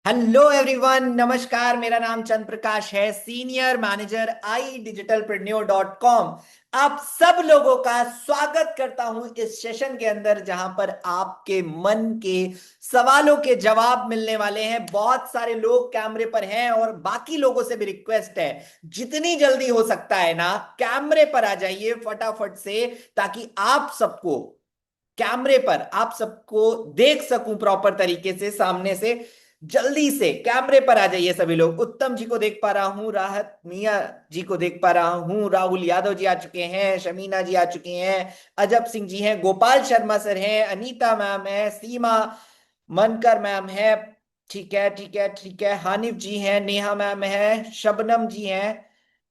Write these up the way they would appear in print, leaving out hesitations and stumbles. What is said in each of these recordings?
Hello everyone, नमस्कार। मेरा नाम चंद्र प्रकाश है, सीनियर मैनेजर idigitalpreneur.com। आप सब लोगों का स्वागत करता हूं इस सेशन के अंदर, जहां पर आपके मन के सवालों के जवाब मिलने वाले हैं। बहुत सारे लोग कैमरे पर हैं और बाकी लोगों से भी रिक्वेस्ट है, जितनी जल्दी हो सकता है ना, कैमरे पर आ जाइए फटाफट से, ताकि आप सबको कैमरे पर आप सबको देख सकूं प्रॉपर तरीके से सामने से। जल्दी से कैमरे पर आ जाइए सभी लोग। उत्तम जी को देख पा रहा हूं, राहत मिया जी को देख पा रहा हूं, राहुल यादव जी आ चुके हैं, शमीना जी आ चुके हैं, अजब सिंह जी हैं, गोपाल शर्मा सर हैं, अनीता मैम है, सीमा मनकर मैम है। ठीक है, ठीक है, ठीक है। हानिफ जी हैं, नेहा मैम है, शबनम जी हैं।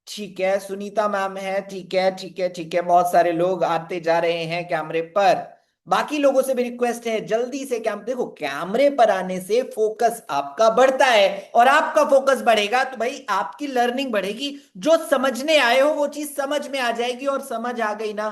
ठीक है, सुनीता मैम है। ठीक है, ठीक है, ठीक है। बहुत सारे लोग आते जा रहे हैं कैमरे पर। बाकी लोगों से भी रिक्वेस्ट है, जल्दी से देखो, कैमरे पर आने से फोकस आपका बढ़ता है, और आपका फोकस बढ़ेगा तो भाई आपकी लर्निंग बढ़ेगी। जो समझने आए हो वो चीज समझ में आ जाएगी, और समझ आ गई ना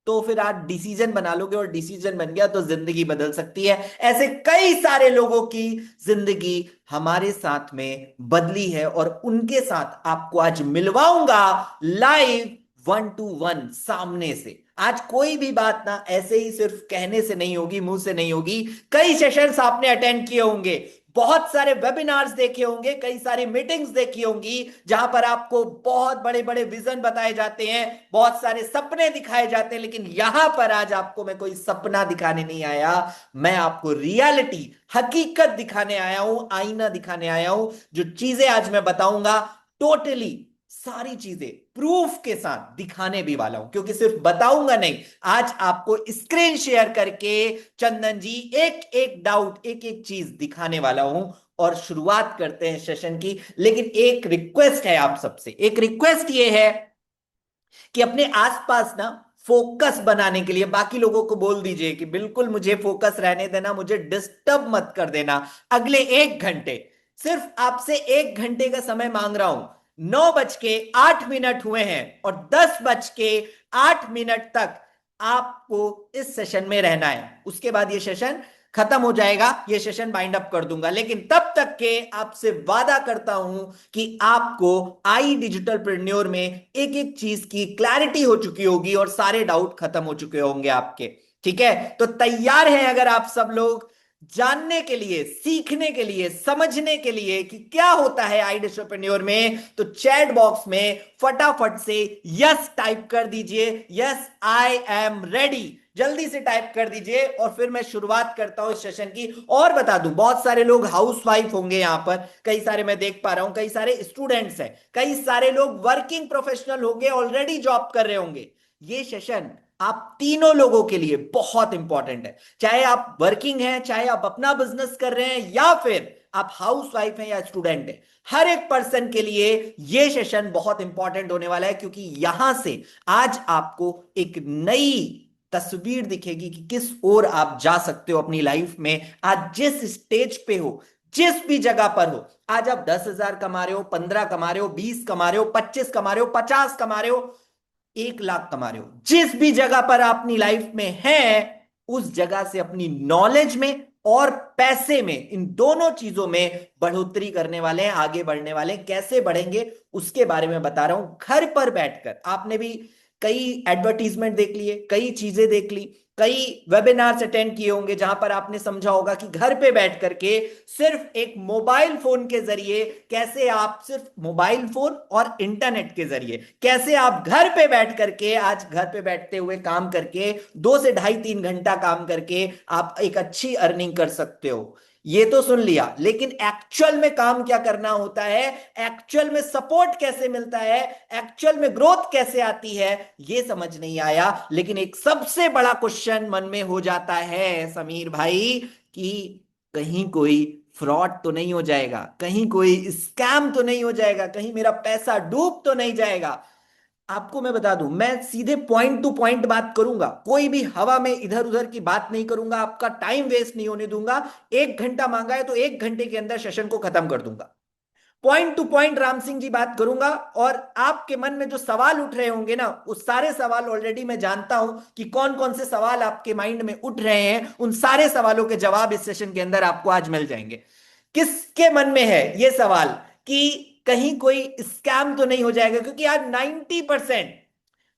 तो फिर आप डिसीजन बना लोगे, और डिसीजन बन गया तो जिंदगी बदल सकती है। ऐसे कई सारे लोगों की जिंदगी हमारे साथ में बदली है, और उनके साथ आपको आज मिलवाऊंगा लाइव, 1 to 1 सामने से। आज कोई भी बात ना ऐसे ही सिर्फ कहने से नहीं होगी, मुंह से नहीं होगी। कई सेशंस आपने अटेंड किए होंगे, बहुत सारे वेबिनार्स देखे होंगे, कई सारी मीटिंग्स देखी होंगी, जहां पर आपको बहुत बड़े बड़े विजन बताए जाते हैं, बहुत सारे सपने दिखाए जाते हैं। लेकिन यहां पर आज आपको मैं कोई सपना दिखाने नहीं आया, मैं आपको रियलिटी, हकीकत दिखाने आया हूं, आईना दिखाने आया हूं। जो चीजें आज मैं बताऊंगा, टोटली सारी चीजें प्रूफ के साथ दिखाने भी वाला हूं, क्योंकि सिर्फ बताऊंगा नहीं, आज आपको स्क्रीन शेयर करके चंदन जी एक एक डाउट, एक एक चीज दिखाने वाला हूं। और शुरुआत करते हैं सेशन की। लेकिन एक रिक्वेस्ट है आप सबसे, एक रिक्वेस्ट ये है कि अपने आसपास ना फोकस बनाने के लिए बाकी लोगों को बोल दीजिए कि बिल्कुल मुझे फोकस रहने देना, मुझे डिस्टर्ब मत कर देना। अगले 1 घंटे, सिर्फ आपसे 1 घंटे का समय मांग रहा हूं। 9:08 हुए हैं, और 10:08 तक आपको इस सेशन में रहना है। उसके बाद ये सेशन खत्म हो जाएगा, ये सेशन बाइंड अप कर दूंगा। लेकिन तब तक के आपसे वादा करता हूं कि आपको आई डिजिटल प्रेन्योर में एक एक चीज की क्लैरिटी हो चुकी होगी, और सारे डाउट खत्म हो चुके होंगे आपके। ठीक है, तो तैयार हैं अगर आप सब लोग जानने के लिए, सीखने के लिए, समझने के लिए कि क्या होता है आई डिजिटल में, तो चैट बॉक्स में फटाफट से यस टाइप कर दीजिए। यस, आई एम रेडी, जल्दी से टाइप कर दीजिए, और फिर मैं शुरुआत करता हूं इस सेशन की। और बता दूं, बहुत सारे लोग हाउस वाइफ होंगे यहां पर, कई सारे मैं देख पा रहा हूं, कई सारे स्टूडेंट्स हैं, कई सारे लोग वर्किंग प्रोफेशनल होंगे, ऑलरेडी जॉब कर रहे होंगे। ये सेशन आप तीनों लोगों के लिए बहुत इंपॉर्टेंट है। चाहे आप वर्किंग हैं, चाहे आप अपना बिजनेस कर रहे हैं, या फिर आप हाउस वाइफ हैं या स्टूडेंट हैं, हर एक पर्सन के लिए यह सेशन बहुत इंपॉर्टेंट होने वाला है। क्योंकि यहां से आज आपको एक नई तस्वीर दिखेगी कि किस ओर आप जा सकते हो अपनी लाइफ में। आज जिस स्टेज पे हो, जिस भी जगह पर हो, आज आप 10,000 कमा रहे हो, 15 कमा रहे हो, 20 कमा रहे हो, 25 कमा रहे हो, 50 कमा रहे हो, 1 लाख कमा रहे हो, जिस भी जगह पर आप अपनी लाइफ में हैं, उस जगह से अपनी नॉलेज में और पैसे में, इन दोनों चीजों में बढ़ोतरी करने वाले हैं, आगे बढ़ने वाले हैं। कैसे बढ़ेंगे उसके बारे में बता रहा हूं। घर पर बैठकर आपने भी कई एडवर्टीजमेंट देख लिए, कई चीजें देख ली, कई वेबिनार्स अटेंड किए होंगे, जहां पर आपने समझा होगा कि घर पे बैठ करके सिर्फ एक मोबाइल फोन के जरिए कैसे आप, सिर्फ मोबाइल फोन और इंटरनेट के जरिए कैसे आप घर पे बैठ करके, आज घर पे बैठते हुए काम करके 2 से ढाई 3 घंटा काम करके आप एक अच्छी अर्निंग कर सकते हो। ये तो सुन लिया, लेकिन एक्चुअल में काम क्या करना होता है, एक्चुअल में सपोर्ट कैसे मिलता है, एक्चुअल में ग्रोथ कैसे आती है, ये समझ नहीं आया। लेकिन एक सबसे बड़ा क्वेश्चन मन में हो जाता है समीर भाई, कि कहीं कोई फ्रॉड तो नहीं हो जाएगा, कहीं कोई स्कैम तो नहीं हो जाएगा, कहीं मेरा पैसा डूब तो नहीं जाएगा। आपको मैं बता दूं, मैं सीधे पॉइंट टू पॉइंट बात करूंगा, कोई भी हवा में इधर उधर की बात नहीं करूंगा, आपका टाइम वेस्ट नहीं होने दूंगा। 1 घंटा मांगा है तो 1 घंटे के अंदर सेशन को खत्म कर दूंगा। Point two point Ram Singh ji बात करूंगा, और आपके मन में जो सवाल उठ रहे होंगे ना, उस सारे सवाल ऑलरेडी मैं जानता हूं कि कौन कौन से सवाल आपके माइंड में उठ रहे हैं। उन सारे सवालों के जवाब इस सेशन के अंदर आपको आज मिल जाएंगे। किसके मन में है ये सवाल कि कहीं कोई स्कैम तो नहीं हो जाएगा? क्योंकि आज 90%,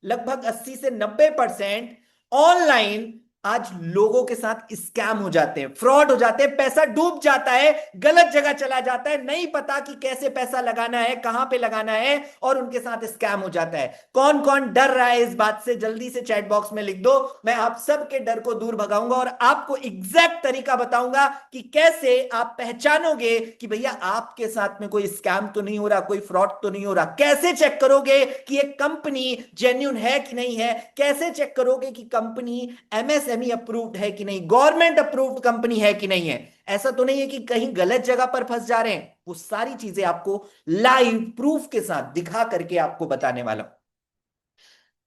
लगभग 80 से 90% ऑनलाइन आज लोगों के साथ स्कैम हो जाते हैं, फ्रॉड हो जाते हैं, पैसा डूब जाता है, गलत जगह चला जाता है, नहीं पता कि कैसे पैसा लगाना है, कहां पे लगाना है, और उनके साथ स्कैम हो जाता है। कौन कौन डर रहा है इस बात से, जल्दी से चैट बॉक्स में लिख दो। मैं आप सबके डर को दूर भगाऊंगा और आपको एग्जैक्ट तरीका बताऊंगा कि कैसे आप पहचानोगे कि भैया आपके साथ में कोई स्कैम तो नहीं हो रहा, कोई फ्रॉड तो नहीं हो रहा। कैसे चेक करोगे कि एक कंपनी जेन्युइन है कि नहीं है? कैसे चेक करोगे कि कंपनी एमएसएमई अप्रूव्ड है कि नहीं, गवर्नमेंट अप्रूव्ड कंपनी है कि नहीं है? ऐसा तो नहीं है कि कहीं गलत जगह पर फंस जा रहे हैं। वो सारी चीजें आपको लाइव प्रूफ के साथ दिखा करके आपको बताने वाला हूं।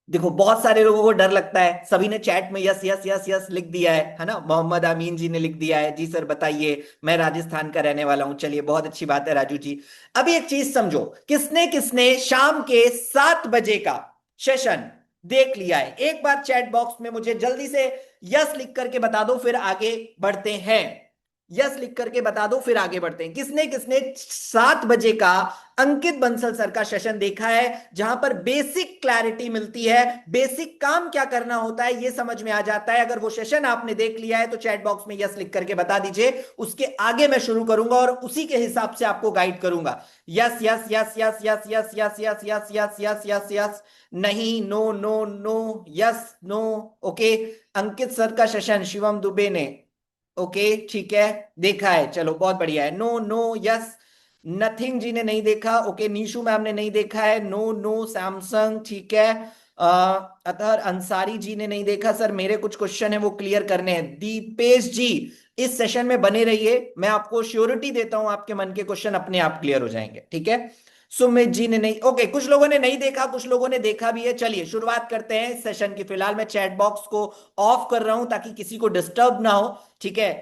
देखो, बहुत सारे लोगों को डर लगता है, सभी ने चैट में यस यस यस यस लिख दिया है ना? मोहम्मद अमीन जी ने लिख दिया है, जी सर बताइए, मैं राजस्थान का रहने वाला हूं। चलिए, बहुत अच्छी बात है राजू जी। अभी एक चीज समझो, किसने किसने शाम के 7 बजे का सेशन देख लिया है? एक बार चैट बॉक्स में मुझे जल्दी से यस लिख करके बता दो, फिर आगे बढ़ते हैं। यस लिख करके बता दो, फिर आगे बढ़ते हैं। किसने किसने 7 बजे का अंकित बंसल सर का सेशन देखा है, जहां पर बेसिक क्लैरिटी मिलती है, बेसिक काम क्या करना होता है ये समझ में आ जाता है? अगर वो सेशन आपने देख लिया है तो चैट बॉक्स में यस लिख करके बता दीजिए। उसके आगे मैं शुरू करूंगा और उसी के हिसाब से आपको गाइड करूंगा। Yes yes yes yes yes yes yes yes yes yes yes yes yes, नहीं, no no no, yes no. Okay, Ankit sir का सेशन शिवम दुबे ने, ओके ठीक है, देखा है, चलो बहुत बढ़िया है। नो नो यस, नथिंग जी ने नहीं देखा, ओके, नीशू मैम ने नहीं देखा है, नो नो सैमसंग, ठीक है। अतहर अंसारी जी ने नहीं देखा। सर मेरे कुछ क्वेश्चन है वो क्लियर करने हैं। दीपेश जी, इस सेशन में बने रहिए, मैं आपको श्योरिटी देता हूं आपके मन के क्वेश्चन अपने आप क्लियर हो जाएंगे, ठीक है। सुमित जी ने नहीं, ओके, कुछ लोगों ने नहीं देखा, कुछ लोगों ने देखा भी है। चलिए शुरुआत करते हैं इस सेशन की। फिलहाल मैं चैट बॉक्स को ऑफ कर रहा हूं ताकि किसी को डिस्टर्ब ना हो, ठीक है।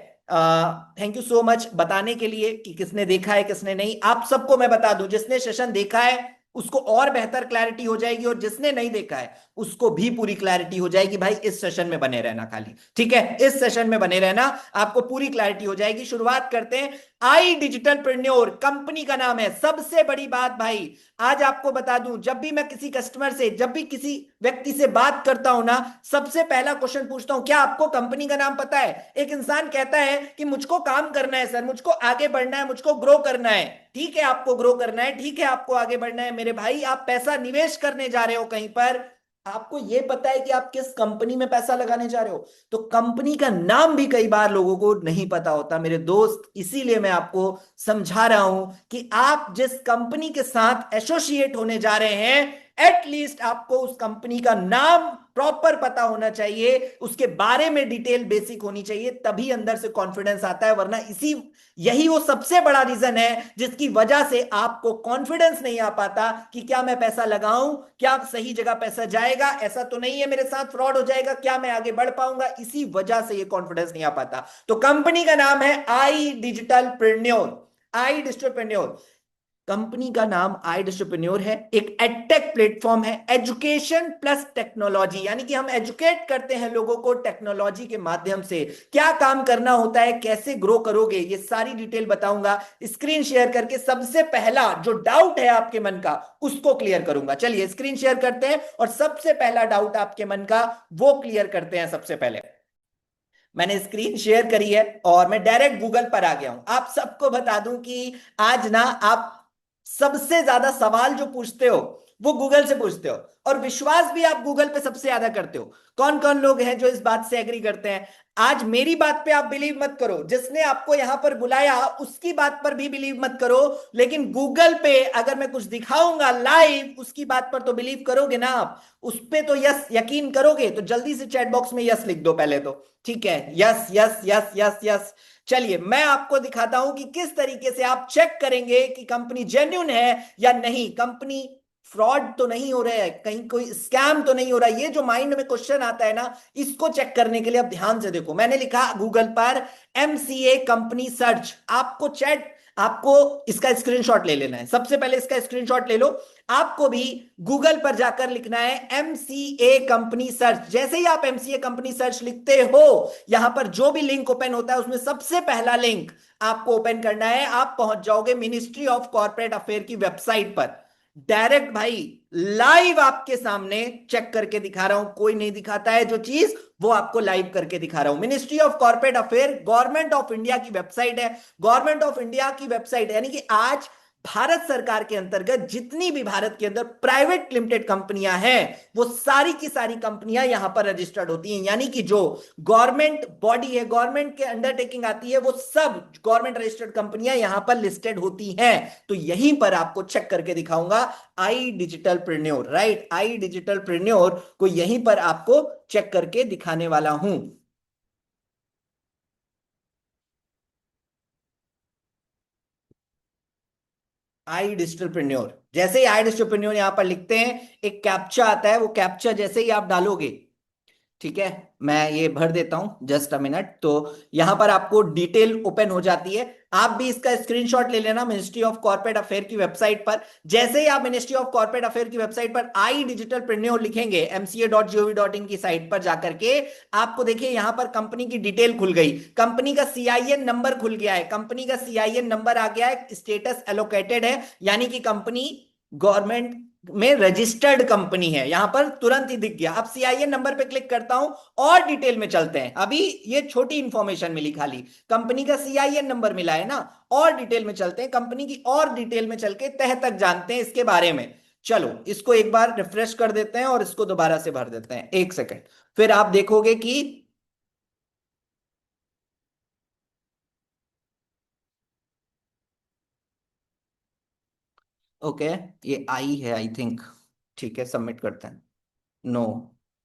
थैंक यू सो मच बताने के लिए कि किसने देखा है किसने नहीं। आप सबको मैं बता दूं, जिसने सेशन देखा है उसको और बेहतर क्लैरिटी हो जाएगी, और जिसने नहीं देखा है उसको भी पूरी क्लैरिटी हो जाएगी। भाई इस सेशन में बने रहना खाली, ठीक है, इस सेशन में बने रहना, आपको पूरी क्लैरिटी हो जाएगी। शुरुआत करते हैं। आई डिजिटल प्रेन्योर कंपनी का नाम है। सबसे बड़ी बात भाई, आज आपको बता दूं, जब भी मैं किसी कस्टमर से, जब भी किसी व्यक्ति से बात करता हूं ना, सबसे पहला क्वेश्चन पूछता हूं, क्या आपको कंपनी का नाम पता है? एक इंसान कहता है कि मुझको काम करना है सर, मुझको आगे बढ़ना है, मुझको ग्रो करना है। ठीक है, आपको ग्रो करना है, ठीक है, आपको आगे बढ़ना है मेरे भाई, आप पैसा निवेश करने जा रहे हो कहीं पर, आपको यह पता है कि आप किस कंपनी में पैसा लगाने जा रहे हो? तो कंपनी का नाम भी कई बार लोगों को नहीं पता होता मेरे दोस्त। इसीलिए मैं आपको समझा रहा हूं कि आप जिस कंपनी के साथ एसोसिएट होने जा रहे हैं, एटलीस्ट आपको उस कंपनी का नाम प्रॉपर पता होना चाहिए, उसके बारे में डिटेल बेसिक होनी चाहिए, तभी अंदर से कॉन्फिडेंस आता है। वरना इसी यही वो सबसे बड़ा रीजन है जिसकी वजह से आपको कॉन्फिडेंस नहीं आ पाता कि क्या मैं पैसा लगाऊं, क्या सही जगह पैसा जाएगा, ऐसा तो नहीं है मेरे साथ फ्रॉड हो जाएगा, क्या मैं आगे बढ़ पाऊंगा? इसी वजह से ये कॉन्फिडेंस नहीं आ पाता। तो कंपनी का नाम है आई डिजिटल प्रेन्योर। आई डिजिटल प्रेन्योर कंपनी का नाम आई डिस्ट्रीप्रेन्योर है। एक एडटेक प्लेटफॉर्म है, एजुकेशन प्लस टेक्नोलॉजी, यानी कि हम एजुकेट करते हैं लोगों को टेक्नोलॉजी के माध्यम से। क्या काम करना होता है, कैसे ग्रो करोगे, ये सारी डिटेल बताऊंगा। स्क्रीन शेयर करके सबसे पहला जो डाउट है आपके मन का उसको क्लियर करूंगा। चलिए स्क्रीन शेयर करते हैं और सबसे पहला डाउट आपके मन का वो क्लियर करते हैं। सबसे पहले मैंने स्क्रीन शेयर करी है और मैं डायरेक्ट गूगल पर आ गया हूं। आप सबको बता दूं कि आज ना आप सबसे ज्यादा सवाल जो पूछते हो वो गूगल से पूछते हो, और विश्वास भी आप गूगल पे सबसे ज्यादा करते हो। कौन कौन लोग हैं जो इस बात से एग्री करते हैं? आज मेरी बात पे आप बिलीव मत करो, जिसने आपको यहां पर बुलाया उसकी बात पर भी बिलीव मत करो, लेकिन गूगल पे अगर मैं कुछ दिखाऊंगा लाइव उसकी बात पर तो बिलीव करोगे ना आप, उस पे तो यस यकीन करोगे। तो जल्दी से चैट बॉक्स में यस लिख दो पहले तो, ठीक है, yes yes yes yes yes. चलिए मैं आपको दिखाता हूं कि किस तरीके से आप चेक करेंगे कि कंपनी जेन्युइन है या नहीं, कंपनी फ्रॉड तो नहीं हो रहा है, कहीं कोई स्कैम तो नहीं हो रहा है। ये जो माइंड में क्वेश्चन आता है ना, इसको चेक करने के लिए आप ध्यान से देखो। मैंने लिखा गूगल पर एमसीए कंपनी सर्च, आपको चैट आपको इसका स्क्रीनशॉट ले लेना है। सबसे पहले इसका स्क्रीनशॉट ले लो। आपको भी गूगल पर जाकर लिखना है एमसीए कंपनी सर्च। जैसे ही आप एमसीए कंपनी सर्च लिखते हो, यहां पर जो भी लिंक ओपन होता है उसमें सबसे पहला लिंक आपको ओपन करना है। आप पहुंच जाओगे मिनिस्ट्री ऑफ कॉर्पोरेट अफेयर की वेबसाइट पर। डायरेक्ट भाई, लाइव आपके सामने चेक करके दिखा रहा हूं। कोई नहीं दिखाता है जो चीज, वो आपको लाइव करके दिखा रहा हूं। Ministry of corporate affair government of India की वेबसाइट है। गवर्नमेंट ऑफ इंडिया की वेबसाइट यानी कि आज भारत सरकार के अंतर्गत जितनी भी भारत के अंदर प्राइवेट लिमिटेड कंपनियां हैं, वो सारी की सारी कंपनियां यहां पर रजिस्टर्ड होती हैं। यानी कि जो गवर्नमेंट बॉडी है, गवर्नमेंट के अंडरटेकिंग आती है, वो सब गवर्नमेंट रजिस्टर्ड कंपनियां यहां पर लिस्टेड होती हैं। तो यहीं पर आपको चेक करके दिखाऊंगा। आई डिजिटल प्रेन्योर, राइट, आई डिजिटल प्रेन्योर को यहीं पर आपको चेक करके दिखाने वाला हूं। आई डिजिटलप्रेन्योर, जैसे ही आई डिजिटलप्रेन्योर यहां पर लिखते हैं, एक कैप्चा आता है। वो कैप्चा जैसे ही आप डालोगे, ठीक है, मैं ये भर देता हूं, जस्ट अ मिनट। तो यहां पर आपको डिटेल ओपन हो जाती है। आप भी इसका स्क्रीनशॉट ले लेना मिनिस्ट्री ऑफ कॉर्पोरेट अफेयर की वेबसाइट पर। जैसे ही आप मिनिस्ट्री ऑफ कॉर्पोरेट अफेयर की वेबसाइट पर आई डिजिटल प्रेन्योर लिखेंगे, mca.gov.in की साइट पर जाकर के, आपको देखिए यहां पर कंपनी की डिटेल खुल गई। कंपनी का सीआईएन नंबर खुल गया है। कंपनी का सीआईएन नंबर आ गया है, स्टेटस एलोकेटेड है, यानी कि कंपनी गवर्नमेंट में रजिस्टर्ड कंपनी है। यहां पर तुरंत ही दिख गया। अब सीआईएन नंबर पे क्लिक करता हूं और डिटेल में चलते हैं। अभी ये छोटी इंफॉर्मेशन मिली, खाली कंपनी का सीआईएन नंबर मिला है ना। और डिटेल में चलते हैं, कंपनी की और डिटेल में चल के तह तक जानते हैं इसके बारे में। चलो इसको एक बार रिफ्रेश कर देते हैं और इसको दोबारा से भर देते हैं, एक सेकेंड। फिर आप देखोगे कि ओके, ये आई है आई थिंक। ठीक है, सबमिट करते हैं। नो,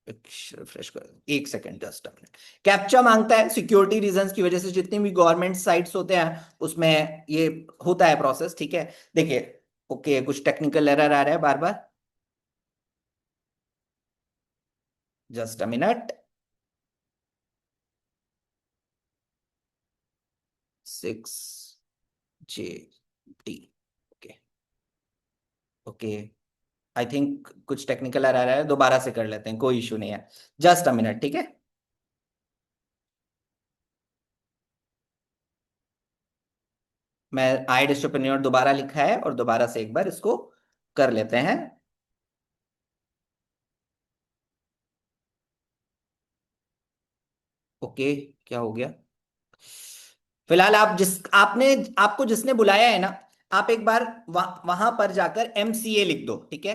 रिफ्रेश कर, एक second, just a minute. Captcha मांगता है सिक्योरिटी रीजंस की वजह से। जितनी भी गवर्नमेंट साइट्स होते हैं उसमें ये होता है प्रोसेस, ठीक है। देखिए, ओके, कुछ टेक्निकल एरर आ रहा है बार बार, just a minute. 6J D, okay okay. I think कुछ टेक्निकल एरर आ रहा है, दोबारा से कर लेते हैं, कोई इशू नहीं है। जस्ट अ मिनट, ठीक है। मैं आई डिस्ट्रप्रेन्योर दोबारा लिखा है और दोबारा से एक बार इसको कर लेते हैं। ओके, क्या हो गया? फिलहाल आप जिस आपने आपको जिसने बुलाया है ना, आप एक बार वहां पर जाकर एमसीए लिख दो, ठीक है।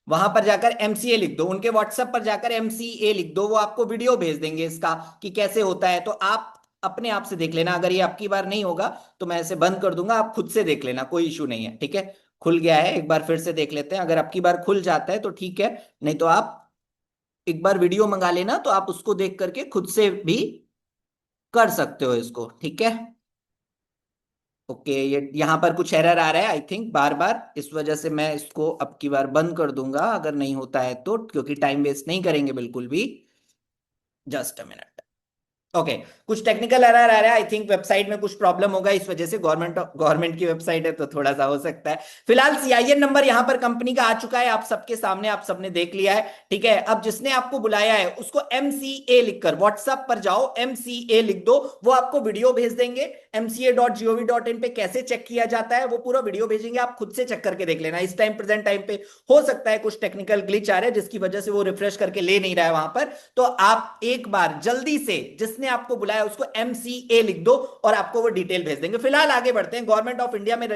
वहां पर जाकर एमसीए लिख दो, उनके व्हाट्सएप पर जाकर एमसीए लिख दो। वो आपको वीडियो भेज देंगे इसका कि कैसे होता है। तो आप अपने आप से देख लेना। अगर ये आपकी बार नहीं होगा तो मैं इसे बंद कर दूंगा, आप खुद से देख लेना, कोई इशू नहीं है, ठीक है। खुल गया है, एक बार फिर से देख लेते हैं। अगर आपकी बार खुल जाता है तो ठीक है, नहीं तो आप एक बार वीडियो मंगा लेना, तो आप उसको देख करके खुद से भी कर सकते हो इसको, ठीक है। ओके, ये यहां पर कुछ एरर आ रहा है आई थिंक बार बार, इस वजह से मैं इसको अब की बार बंद कर दूंगा अगर नहीं होता है तो, क्योंकि टाइम वेस्ट नहीं करेंगे बिल्कुल भी। Just a minute. ओके, कुछ टेक्निकल एरर आ रहा है आई थिंक, वेबसाइट में कुछ प्रॉब्लम होगा इस वजह से। गवर्नमेंट की वेबसाइट है तो थोड़ा सा हो सकता है। फिलहाल सीआईएन नंबर यहां पर कंपनी का आ चुका है आप सबके सामने, आप सबने देख लिया है, ठीक है। अब जिसने आपको बुलाया है उसको एमसीए लिखकर व्हाट्सएप पर जाओ, एमसीए लिख दो। वो आपको वीडियो भेज देंगे। mca.gov.in पे कैसे चेक किया जाता है वो पूरा वीडियो भेजेंगे, आप खुद से चेक करके देख लेना। इस टाइम प्रेजेंट टाइम पे हो सकता है कुछ टेक्निकल ग्लिच आ रहे हैं जिसकी वजह से वो रिफ्रेश करके ले नहीं रहा है वहां पर। तो आप एक बार जल्दी से जिसने आपको बुलाया उसको एमसीए लिख दो और आपको वो डिटेल भेज देंगे। फिलहाल आगे बढ़ते हैं। गवर्नमेंट ऑफ इंडिया में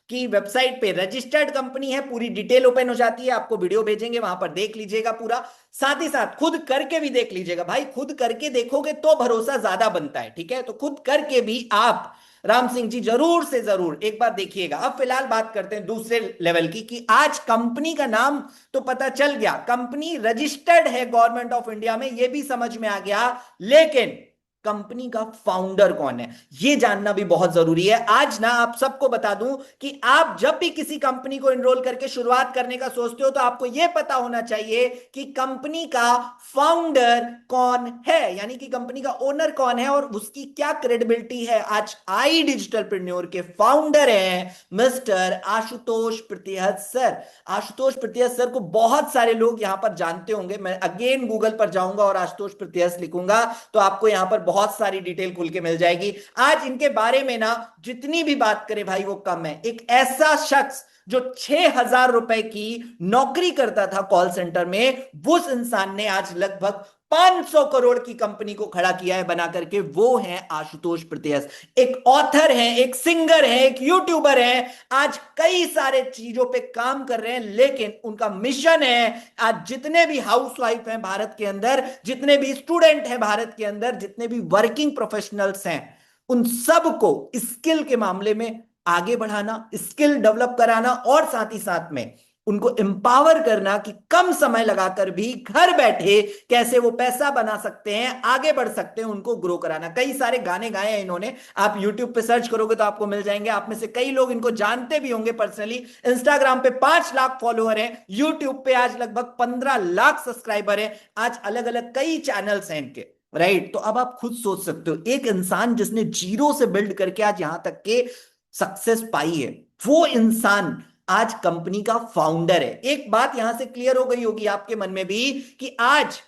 की वेबसाइट पे रजिस्टर्ड कंपनी है, पूरी डिटेल ओपन हो जाती है। आपको वीडियो भेजेंगे, वहां पर देख लीजिएगा पूरा। साथ ही साथ खुद करके भी देख लीजिएगा भाई, खुद करके देखोगे तो भरोसा ज्यादा बनता है, ठीक है। तो खुद करके भी आप राम सिंह जी जरूर से जरूर एक बार देखिएगा। अब फिलहाल बात करते हैं दूसरे लेवल की, कि आज कंपनी का नाम तो पता चल गया, कंपनी रजिस्टर्ड है गवर्नमेंट ऑफ इंडिया में, यह भी समझ में आ गया। लेकिन कंपनी का फाउंडर कौन है, यह जानना भी बहुत जरूरी है। आज ना आप सबको बता दूं कि आप जब भी किसी कंपनी को एनरोल करके शुरुआत करने का सोचते हो तो आपको यह पता होना चाहिए कि कंपनी का फाउंडर कौन है, यानी कि कंपनी का ओनर कौन है और उसकी क्या क्रेडिबिलिटी है। आज आई डिजिटलप्रेन्योर के फाउंडर हैं mister Ashutosh Pratihat sir. Ashutosh Pratihat sir को बहुत सारे लोग यहां पर जानते होंगे। मैं अगेन गूगल पर जाऊंगा और आशुतोष प्रतिहत लिखूंगा तो आपको यहां पर बहुत सारी डिटेल खुल के मिल जाएगी। आज इनके बारे में ना जितनी भी बात करें भाई वो कम है। एक ऐसा शख्स जो 6,000 रुपए की नौकरी करता था कॉल सेंटर में, उस इंसान ने आज लगभग 500 करोड़ की कंपनी को खड़ा किया है बना करके। वो है आशुतोष प्रतिहत। एक ऑथर हैं, एक सिंगर हैं, एक यूट्यूबर हैं, आज कई सारे चीजों पे काम कर रहे हैं, लेकिन उनका मिशन है आज जितने भी हाउसवाइफ हैं भारत के अंदर, जितने भी स्टूडेंट हैं भारत के अंदर, जितने भी वर्किंग प्रोफेशनल्स हैं, उन सबको स्किल के मामले में आगे बढ़ाना, स्किल डेवलप कराना और साथ ही साथ में उनको एम्पावर करना कि कम समय लगाकर भी घर बैठे कैसे वो पैसा बना सकते हैं, आगे बढ़ सकते हैं, उनको ग्रो कराना। कई सारे गाने गाए हैं इन्होंने, आप यूट्यूब पे सर्च करोगे तो आपको मिल जाएंगे। आप में से कई लोग इनको जानते भी होंगे पर्सनली। इंस्टाग्राम पे 5 लाख फॉलोअर हैं, यूट्यूब पे आज लगभग 15 लाख सब्सक्राइबर हैं। आज अलग अलग कई चैनल्स हैं इनके, राइट। तो अब आप खुद सोच सकते हो, एक इंसान जिसने जीरो से बिल्ड करके आज यहां तक के सक्सेस पाई है, वो इंसान आज कंपनी का फाउंडर है। एक बात यहां से क्लियर हो गई होगी आपके मन में भी कि आज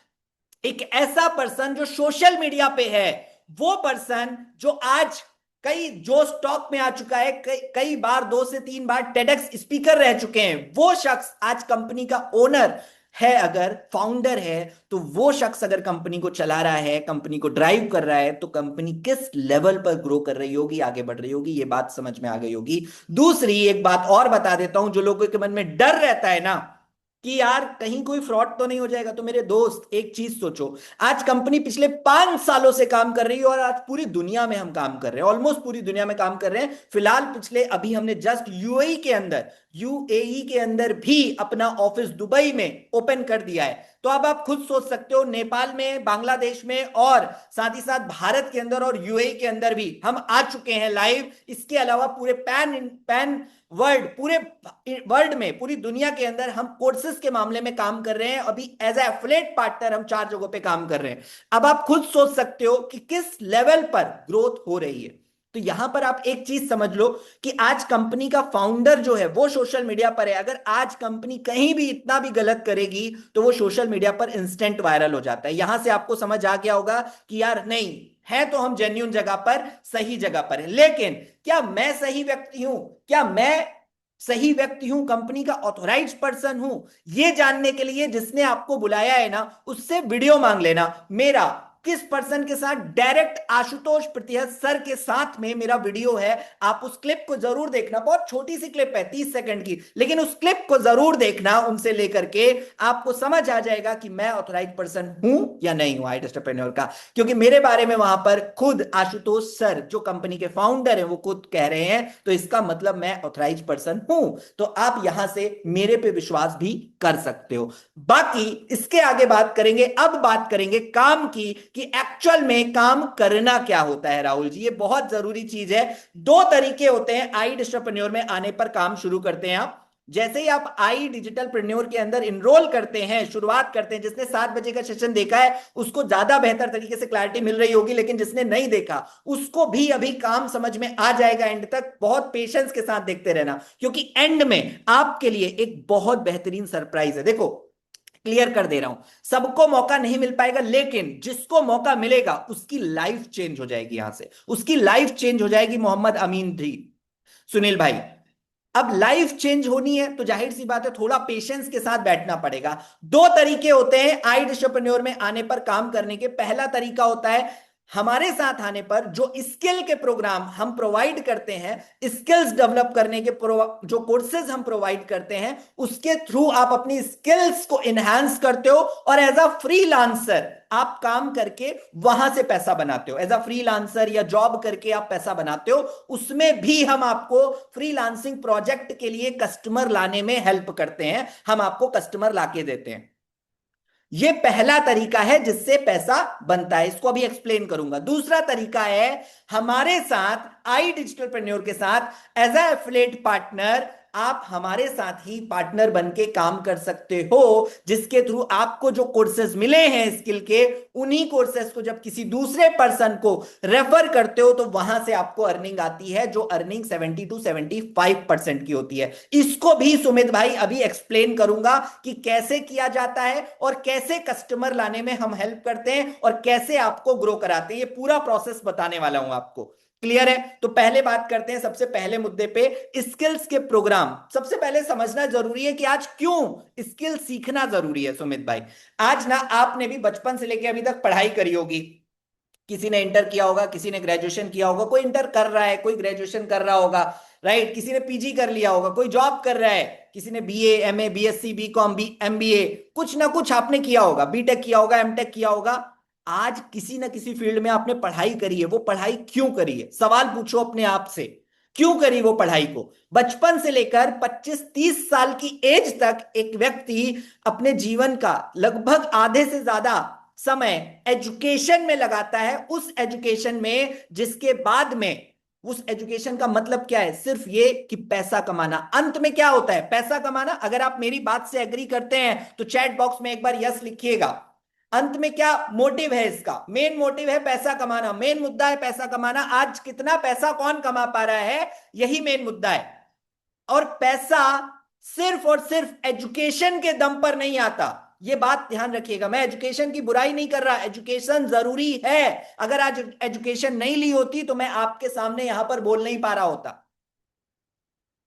एक ऐसा पर्सन जो सोशल मीडिया पे है, वो पर्सन जो आज कई जो स्टॉक में आ चुका है, कई बार 2 से 3 बार टेडेक्स स्पीकर रह चुके हैं, वो शख्स आज कंपनी का ओनर है। अगर फाउंडर है तो वो शख्स अगर कंपनी को चला रहा है, कंपनी को ड्राइव कर रहा है, तो कंपनी किस लेवल पर ग्रो कर रही होगी, आगे बढ़ रही होगी, ये बात समझ में आ गई होगी। दूसरी एक बात और बता देता हूं, जो लोगों के मन में डर रहता है ना कि यार कहीं कोई फ्रॉड तो नहीं हो जाएगा, तो मेरे दोस्त एक चीज सोचो, आज कंपनी पिछले 5 सालों से काम कर रही है और आज पूरी दुनिया में हम काम कर रहे हैं, ऑलमोस्ट पूरी दुनिया में काम कर रहे हैं। फिलहाल पिछले अभी हमने जस्ट यूएई के अंदर भी अपना ऑफिस दुबई में ओपन कर दिया है। तो अब आप खुद सोच सकते हो, नेपाल में, बांग्लादेश में और साथ ही साथ भारत के अंदर और यूएई के अंदर भी हम आ चुके हैं लाइव। इसके अलावा पूरे पैन वर्ल्ड, पूरे वर्ल्ड में, पूरी दुनिया के अंदर हम कोर्सेज के मामले में काम कर रहे हैं। अभी एज एफिलिएट पार्टनर हम 4 जगहों पे काम कर रहे हैं। अब आप खुद सोच सकते हो कि किस लेवल पर ग्रोथ हो रही है। तो यहां पर आप एक चीज समझ लो कि आज कंपनी का फाउंडर जो है वो सोशल मीडिया पर है। अगर आज कंपनी कहीं भी इतना भी गलत करेगी तो वो सोशल मीडिया पर इंस्टेंट वायरल हो जाता है। यहां से आपको समझ आ गया होगा कि यार नहीं है तो हम जेन्युइन जगह पर, सही जगह पर है। लेकिन क्या मैं सही व्यक्ति हूं, क्या मैं सही व्यक्ति हूं, कंपनी का ऑथोराइज पर्सन हूं, ये जानने के लिए जिसने आपको बुलाया है ना, उससे वीडियो मांग लेना। मेरा किस पर्सन के साथ, डायरेक्ट आशुतोष प्रतिहत सर के साथ में मेरा वीडियो है। आप उस क्लिप को जरूर देखना, बहुत छोटी सी क्लिप है 30 सेकंड की, लेकिन उस क्लिप को जरूर देखना। उनसे लेकर के आपको समझ आ जाएगा कि मैं ऑथोराइज पर्सन हूं या नहीं हूं आई एंटरप्रेन्योर का, क्योंकि मेरे बारे में वहां पर खुद आशुतोष सर जो कंपनी के फाउंडर है वो खुद कह रहे हैं। तो इसका मतलब मैं ऑथोराइज पर्सन हूं। तो आप यहां से मेरे पे विश्वास भी कर सकते हो। बाकी इसके आगे बात करेंगे। अब बात करेंगे काम की कि एक्चुअल में काम करना क्या होता है। राहुल जी, ये बहुत जरूरी चीज है। 2 तरीके होते हैं आई डिजिटलप्रेन्योर में आने पर काम शुरू करते हैं आप। जैसे ही आप आई डिजिटलप्रेन्योर के अंदर इनरोल करते हैं, शुरुआत करते हैं, जिसने 7 बजे का सेशन देखा है उसको ज्यादा बेहतर तरीके से क्लैरिटी मिल रही होगी, लेकिन जिसने नहीं देखा उसको भी अभी काम समझ में आ जाएगा। एंड तक बहुत पेशेंस के साथ देखते रहना, क्योंकि एंड में आपके लिए एक बहुत बेहतरीन सरप्राइज है। देखो क्लियर कर दे रहा हूं, सबको मौका नहीं मिल पाएगा, लेकिन जिसको मौका मिलेगा उसकी लाइफ चेंज हो जाएगी। यहां से उसकी लाइफ चेंज हो जाएगी। मोहम्मद अमीन जी, सुनील भाई, अब लाइफ चेंज होनी है तो जाहिर सी बात है थोड़ा पेशेंस के साथ बैठना पड़ेगा। 2 तरीके होते हैं आई एंटरप्रेन्योर में आने पर काम करने के। पहला तरीका होता है हमारे साथ आने पर जो स्किल के प्रोग्राम हम प्रोवाइड करते हैं, स्किल्स डेवलप करने के जो कोर्सेज हम प्रोवाइड करते हैं, उसके थ्रू आप अपनी स्किल्स को एनहांस करते हो और एज अ फ्रीलांसर आप काम करके वहां से पैसा बनाते हो। एज अ फ्रीलांसर या जॉब करके आप पैसा बनाते हो। उसमें भी हम आपको फ्रीलांसिंग प्रोजेक्ट के लिए कस्टमर लाने में हेल्प करते हैं, हम आपको कस्टमर लाके देते हैं। ये पहला तरीका है जिससे पैसा बनता है, इसको अभी एक्सप्लेन करूंगा। दूसरा तरीका है हमारे साथ आई डिजिटलप्रेन्योर के साथ एज ए एफिलिएट पार्टनर आप हमारे साथ ही पार्टनर बन के काम कर सकते हो, जिसके थ्रू आपको जो कोर्सेज मिले हैं स्किल के, उन्हीं कोर्सेज को जब किसी दूसरे पर्सन को रेफर करते हो तो वहां से आपको अर्निंग आती है, जो अर्निंग 70 to 75% की होती है। इसको भी सुमित भाई अभी एक्सप्लेन करूंगा कि कैसे किया जाता है और कैसे कस्टमर लाने में हम हेल्प करते हैं और कैसे आपको ग्रो कराते हैं। ये पूरा प्रोसेस बताने वाला हूं आपको। क्लियर है? तो पहले बात करते हैं सबसे पहले मुद्दे पे, स्किल्स के प्रोग्राम। सबसे पहले समझना जरूरी है कि आज क्यों स्किल सीखना जरूरी है सुमित भाई। आज ना आपने भी बचपन से लेकर अभी तक पढ़ाई करी होगी, किसी ने इंटर किया होगा, किसी ने ग्रेजुएशन किया होगा, कोई इंटर कर रहा है, कोई ग्रेजुएशन कर रहा होगा, राइट, किसी ने पीजी कर लिया होगा, कोई जॉब कर रहा है, किसी ने BA, MA, BSc, BCom, MBA, कुछ ना कुछ आपने किया होगा, बीटेक किया होगा, एमटेक किया होगा। आज किसी ना किसी फील्ड में आपने पढ़ाई करी है। वो पढ़ाई क्यों करी है? सवाल पूछो अपने आप से, क्यों करी वो पढ़ाई को? बचपन से लेकर 25-30 साल की एज तक एक व्यक्ति अपने जीवन का लगभग आधे से ज्यादा समय एजुकेशन में लगाता है, उस एजुकेशन में जिसके बाद में, उस एजुकेशन का मतलब क्या है? सिर्फ ये कि पैसा कमाना। अंत में क्या होता है? पैसा कमाना। अगर आप मेरी बात से एग्री करते हैं तो चैट बॉक्स में एक बार यस लिखिएगा। अंत में क्या मोटिव है इसका? मेन मोटिव है पैसा कमाना, मेन मुद्दा है पैसा कमाना। आज कितना पैसा कौन कमा पा रहा है, यही मेन मुद्दा है। और पैसा सिर्फ और सिर्फ एजुकेशन के दम पर नहीं आता, ये बात ध्यान रखिएगा। मैं एजुकेशन की बुराई नहीं कर रहा, एजुकेशन जरूरी है। अगर आज एजुकेशन नहीं ली होती तो मैं आपके सामने यहां पर बोल नहीं पा रहा होता।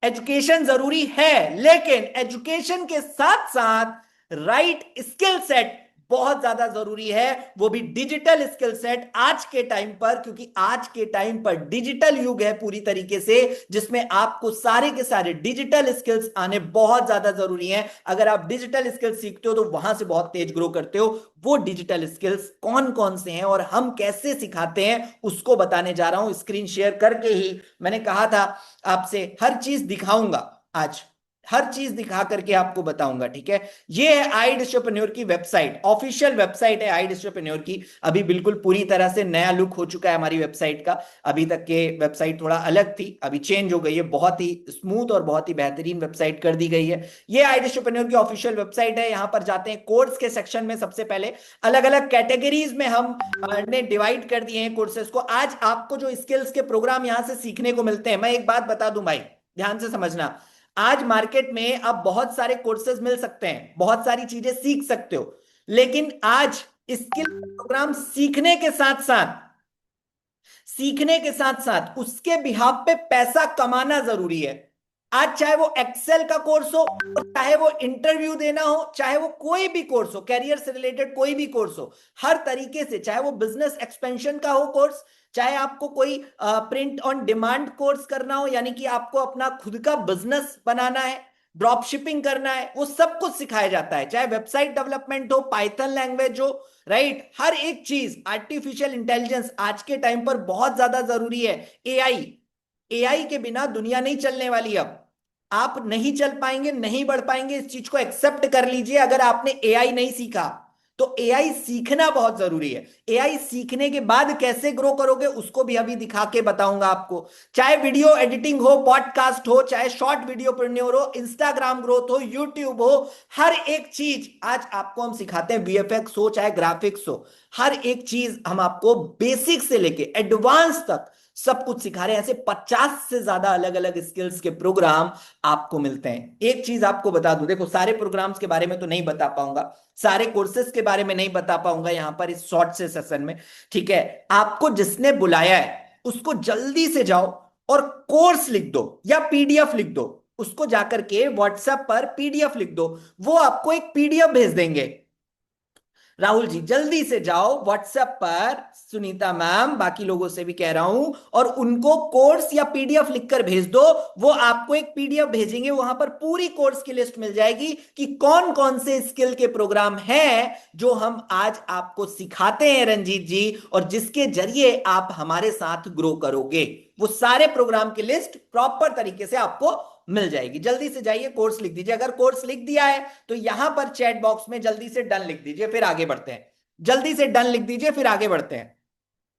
एजुकेशन जरूरी है, लेकिन एजुकेशन के साथ साथ राइट स्किल सेट बहुत ज्यादा जरूरी है, वो भी डिजिटल स्किल सेट आज के टाइम पर, क्योंकि आज के टाइम पर डिजिटल युग है पूरी तरीके से, जिसमें आपको सारे के सारे डिजिटल स्किल्स आने बहुत ज्यादा जरूरी हैं। अगर आप डिजिटल स्किल्स सीखते हो तो वहां से बहुत तेज ग्रो करते हो। वो डिजिटल स्किल्स कौन कौन से हैं और हम कैसे सिखाते हैं उसको बताने जा रहा हूं। स्क्रीन शेयर करके ही मैंने कहा था आपसे हर चीज दिखाऊंगा, आज हर चीज दिखा करके आपको बताऊंगा, ठीक है? ये है आई डिस्ट्रप्रेन्योर की वेबसाइट, ऑफिशियल वेबसाइट है आई डिस्ट्रप्रेन्योर की। अभी बिल्कुल पूरी तरह से नया लुक हो चुका है हमारी वेबसाइट का। अभी तक के वेबसाइट थोड़ा अलग थी, अभी चेंज हो गई है, बहुत ही स्मूथ और बहुत ही बेहतरीन वेबसाइट कर दी गई है। ये आई डिस्ट्रप्रेन्योर की ऑफिशियल वेबसाइट है। यहां पर जाते हैं कोर्स के सेक्शन में, सबसे पहले अलग अलग कैटेगरीज में हम ने डिवाइड कर दिए हैं कोर्सेज को। आज आपको जो स्किल्स के प्रोग्राम यहां से सीखने को मिलते हैं, मैं एक बात बता दूं भाई, ध्यान से समझना। आज मार्केट में आप बहुत सारे कोर्सेज मिल सकते हैं, बहुत सारी चीजें सीख सकते हो, लेकिन आज स्किल प्रोग्राम सीखने के साथ साथ उसके बिहाफ पे पैसा कमाना जरूरी है। आज चाहे वो एक्सेल का कोर्स हो, चाहे वो इंटरव्यू देना हो, चाहे वो कोई भी कोर्स हो, कैरियर से रिलेटेड कोई भी कोर्स हो, हर तरीके से, चाहे वो बिजनेस एक्सपेंशन का हो कोर्स, चाहे आपको कोई प्रिंट ऑन डिमांड कोर्स करना हो, यानी कि आपको अपना खुद का बिजनेस बनाना है, ड्रॉप शिपिंग करना है, वो सब कुछ सिखाया जाता है। चाहे वेबसाइट डेवलपमेंट हो, पाइथन लैंग्वेज हो, राइट, हर एक चीज। आर्टिफिशियल इंटेलिजेंस आज के टाइम पर बहुत ज्यादा जरूरी है। एआई, एआई के बिना दुनिया नहीं चलने वाली। अब आप नहीं चल पाएंगे, नहीं बढ़ पाएंगे, इस चीज को एक्सेप्ट कर लीजिए। अगर आपने एआई नहीं सीखा तो एआई सीखना बहुत जरूरी है। एआई सीखने के बाद कैसे ग्रो करोगे उसको भी अभी दिखा के बताऊंगा आपको। चाहे वीडियो एडिटिंग हो, पॉडकास्ट हो, चाहे शॉर्ट वीडियो प्रेन्योर हो, इंस्टाग्राम ग्रोथ हो, यूट्यूब हो, हर एक चीज आज आपको हम सिखाते हैं। वीएफएक्स हो चाहे ग्राफिक्स हो, हर एक चीज हम आपको बेसिक से लेके एडवांस तक सब कुछ सिखा रहे हैं। ऐसे 50 से ज्यादा अलग अलग स्किल्स के प्रोग्राम आपको मिलते हैं। एक चीज आपको बता दूं, देखो सारे प्रोग्राम्स के बारे में तो नहीं बता पाऊंगा, सारे कोर्सेज के बारे में नहीं बता पाऊंगा यहां पर इस शॉर्ट से सेशन में, ठीक है? आपको जिसने बुलाया है उसको जल्दी से जाओ और कोर्स लिख दो या पीडीएफ लिख दो। उसको जाकर के व्हाट्सएप पर पीडीएफ लिख दो, वो आपको एक पीडीएफ भेज देंगे। राहुल जी जल्दी से जाओ व्हाट्सएप पर, सुनीता मैम, बाकी लोगों से भी कह रहा हूं, और उनको कोर्स या पीडीएफ लिखकर भेज दो। वो आपको एक पीडीएफ भेजेंगे, वहां पर पूरी कोर्स की लिस्ट मिल जाएगी कि कौन कौन से स्किल के प्रोग्राम हैं जो हम आज आपको सिखाते हैं रंजीत जी, और जिसके जरिए आप हमारे साथ ग्रो करोगे। वो सारे प्रोग्राम की लिस्ट प्रॉपर तरीके से आपको मिल जाएगी। जल्दी से जाइए कोर्स लिख दीजिए। अगर कोर्स लिख दिया है तो यहां पर चैट बॉक्स में जल्दी से डन लिख दीजिए, फिर आगे बढ़ते हैं। जल्दी से डन लिख दीजिए, फिर आगे बढ़ते हैं।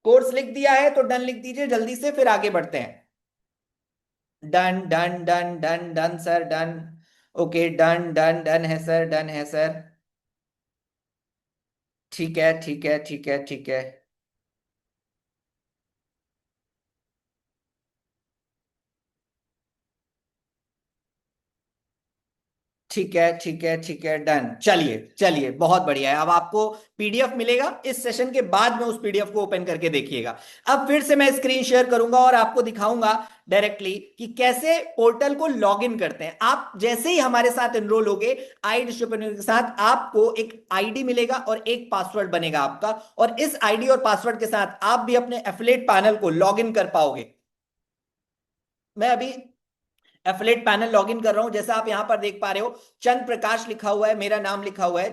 कोर्स लिख दिया है तो डन लिख दीजिए जल्दी से, फिर आगे बढ़ते हैं। Done done done done done sir, done. Okay, done done done है सर, डन है सर। ठीक है, ठीक है, ठीक है, ठीक है। ठीक है, ठीक है, ठीक है, डन। चलिए चलिए, बहुत बढ़िया है। अब आपको पीडीएफ मिलेगा इस सेशन के बाद में, उस पीडीएफ को ओपन करके देखिएगा। अब फिर से मैं स्क्रीन शेयर करूंगा और आपको दिखाऊंगा डायरेक्टली कि कैसे पोर्टल को लॉगिन करते हैं। आप जैसे ही हमारे साथ एनरोल होगे आई डिस्ट्रीब्यूटर के साथ, आपको एक आईडी मिलेगा और एक पासवर्ड बनेगा आपका, और इस आईडी और पासवर्ड के साथ आप भी अपने एफिलिएट पैनल को लॉगिन कर पाओगे। मैं अभी एफिलिएट पैनल लॉगिन कर रहा हूं। जैसा आप यहां पर देख पा रहे हो, चंद प्रकाश लिखा हुआ है, मेरा नाम लिखा हुआ है,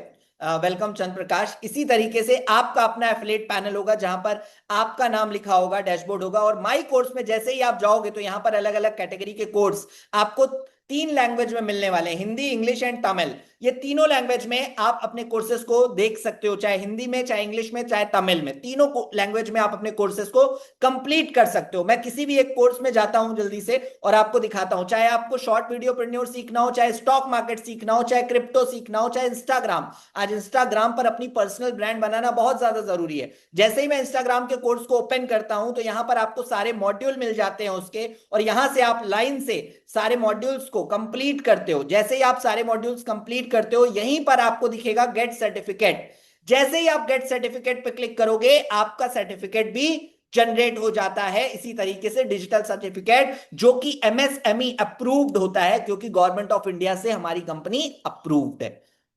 वेलकम चंद प्रकाश। इसी तरीके से आपका अपना एफिलिएट पैनल होगा जहां पर आपका नाम लिखा होगा, डैशबोर्ड होगा, और माई कोर्स में जैसे ही आप जाओगे तो यहां पर अलग अलग कैटेगरी के कोर्स आपको 3 लैंग्वेज में मिलने वाले हैं, हिंदी, इंग्लिश एंड तमिल। ये तीनों लैंग्वेज में आप अपने कोर्सेज को देख सकते हो, चाहे हिंदी में, चाहे इंग्लिश में, चाहे तमिल में। तीनों लैंग्वेज में आप अपने कोर्सेज को कंप्लीट कर सकते हो। मैं किसी भी एक कोर्स में जाता हूं जल्दी से और आपको दिखाता हूं, चाहे आपको शॉर्ट वीडियो प्रेन्योर सीखना हो, चाहे स्टॉक मार्केट सीखना हो, चाहे क्रिप्टो सीखना हो, चाहे इंस्टाग्राम। आज इंस्टाग्राम पर अपनी पर्सनल ब्रांड बनाना बहुत ज्यादा जरूरी है। जैसे ही मैं इंस्टाग्राम के कोर्स को ओपन करता हूं तो यहां पर आपको सारे मॉड्यूल मिल जाते हैं उसके, और यहां से आप लाइन से सारे मॉड्यूल्स को कंप्लीट करते हो। जैसे ही आप सारे मॉड्यूल्स कंप्लीट करते हो, यहीं पर आपको दिखेगा गेट सर्टिफिकेट। जैसे ही आप गेट सर्टिफिकेट पर क्लिक करोगे, आपका सर्टिफिकेट भी जनरेट हो जाता है इसी तरीके से, डिजिटल सर्टिफिकेट, जो कि एमएसएमई अप्रूव्ड होता है, क्योंकि गवर्नमेंट ऑफ इंडिया से हमारी कंपनी अप्रूव्ड है।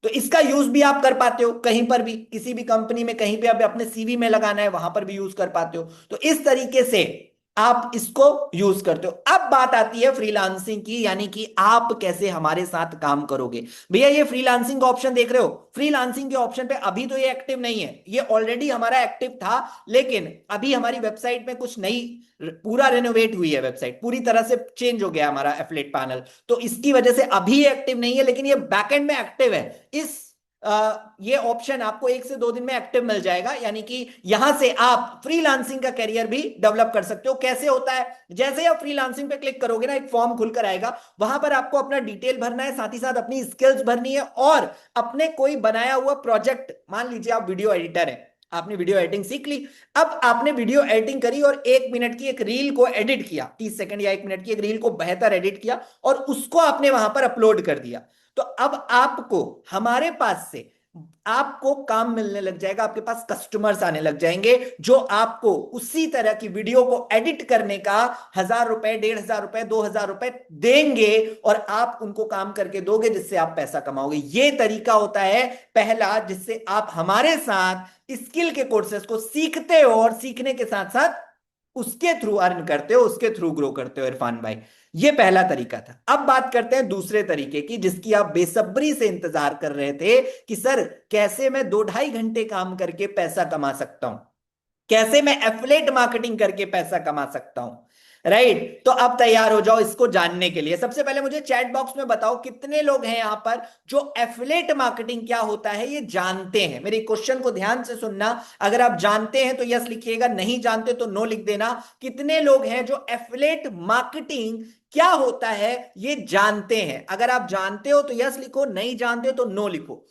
तो इसका यूज भी आप कर पाते हो कहीं पर भी, किसी भी कंपनी में, कहीं पे आप अपने सीवी में लगाना है वहां पर भी यूज कर पाते हो। तो इस तरीके से आप इसको यूज करते हो। अब बात आती है फ्रीलांसिंग की, यानी कि आप कैसे हमारे साथ काम करोगे। भैया ये फ्रीलांसिंग का ऑप्शन देख रहे हो, फ्रीलांसिंग के ऑप्शन पे अभी तो ये एक्टिव नहीं है, ये ऑलरेडी हमारा एक्टिव था, लेकिन अभी हमारी वेबसाइट में कुछ नई, पूरा रेनोवेट हुई है वेबसाइट, पूरी तरह से चेंज हो गया हमारा एफिलिएट पैनल, तो इसकी वजह से अभी एक्टिव नहीं है, लेकिन ये बैकएंड में एक्टिव है। इस ये ऑप्शन आपको 1 से 2 दिन में एक्टिव मिल जाएगा, यानी कि यहां से आप फ्रीलांसिंग का करियर भी डेवलप कर सकते हो। कैसे होता है, जैसे ही आप फ्रीलांसिंग पे क्लिक करोगे ना, एक फॉर्म खुलकर आएगा, वहां पर आपको अपना डिटेल भरना है, साथ ही साथ अपनी स्किल्स भरनी है, और अपने कोई बनाया हुआ प्रोजेक्ट, मान लीजिए आप वीडियो एडिटर है, आपने वीडियो एडिटिंग सीख ली, अब आपने वीडियो एडिटिंग करी और 1 मिनट की एक रील को एडिट किया, 30 सेकंड या 1 मिनट की एक रील को बेहतर एडिट किया और उसको आपने वहां पर अपलोड कर दिया, तो अब आपको हमारे पास से आपको काम मिलने लग जाएगा, आपके पास कस्टमर्स आने लग जाएंगे, जो आपको उसी तरह की वीडियो को एडिट करने का 1,000 रुपए, 1,500 रुपए, 2,000 रुपए देंगे, और आप उनको काम करके दोगे जिससे आप पैसा कमाओगे। ये तरीका होता है पहला, जिससे आप हमारे साथ स्किल के कोर्सेस को सीखते हो और सीखने के साथ साथ उसके थ्रू अर्न करते हो, उसके थ्रू ग्रो करते हो। इरफान भाई, ये पहला तरीका था। अब बात करते हैं दूसरे तरीके की, जिसकी आप बेसब्री से इंतजार कर रहे थे कि सर कैसे मैं 2-2.5 घंटे काम करके पैसा कमा सकता हूं, कैसे मैं एफिलेट मार्केटिंग करके पैसा कमा सकता हूं। राइट, तो अब तैयार हो जाओ इसको जानने के लिए। सबसे पहले मुझे चैट बॉक्स में बताओ कितने लोग हैं यहां पर जो एफिलेट मार्केटिंग क्या होता है ये जानते हैं। मेरे क्वेश्चन को ध्यान से सुनना, अगर आप जानते हैं तो यस लिखिएगा, नहीं जानते तो नो लिख देना। कितने लोग हैं जो एफिलेट मार्केटिंग क्या होता है ये जानते हैं? अगर आप जानते हो तो यस लिखो, नहीं जानते हो तो नो लिखो।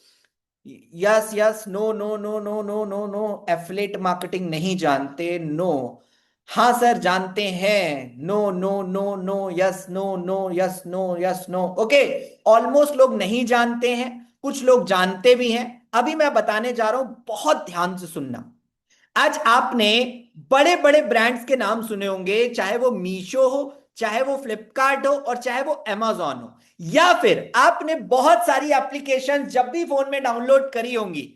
Yes yes, no no no no no no no, affiliate marketing नहीं जानते, नो। हाँ सर जानते हैं, no no no no, yes no no, yes no, yes no. Okay, almost लोग नहीं जानते हैं, कुछ लोग जानते भी हैं। अभी मैं बताने जा रहा हूं, बहुत ध्यान से सुनना। आज आपने बड़े बड़े ब्रांड्स के नाम सुने होंगे, चाहे वो मीशो हो, चाहे वो फ्लिपकार्ट हो, और चाहे वो अमेजॉन हो, या फिर आपने बहुत सारी एप्लीकेशन जब भी फोन में डाउनलोड करी होंगी।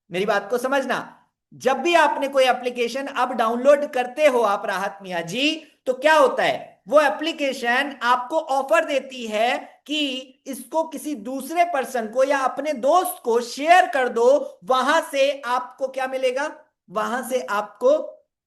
मेरी बात को समझना, जब भी आपने कोई एप्लीकेशन अब डाउनलोड करते हो आप राहत मियां जी, तो क्या होता है, वो एप्लीकेशन आपको ऑफर देती है कि इसको किसी दूसरे पर्सन को या अपने दोस्त को शेयर कर दो, वहां से आपको क्या मिलेगा, वहां से आपको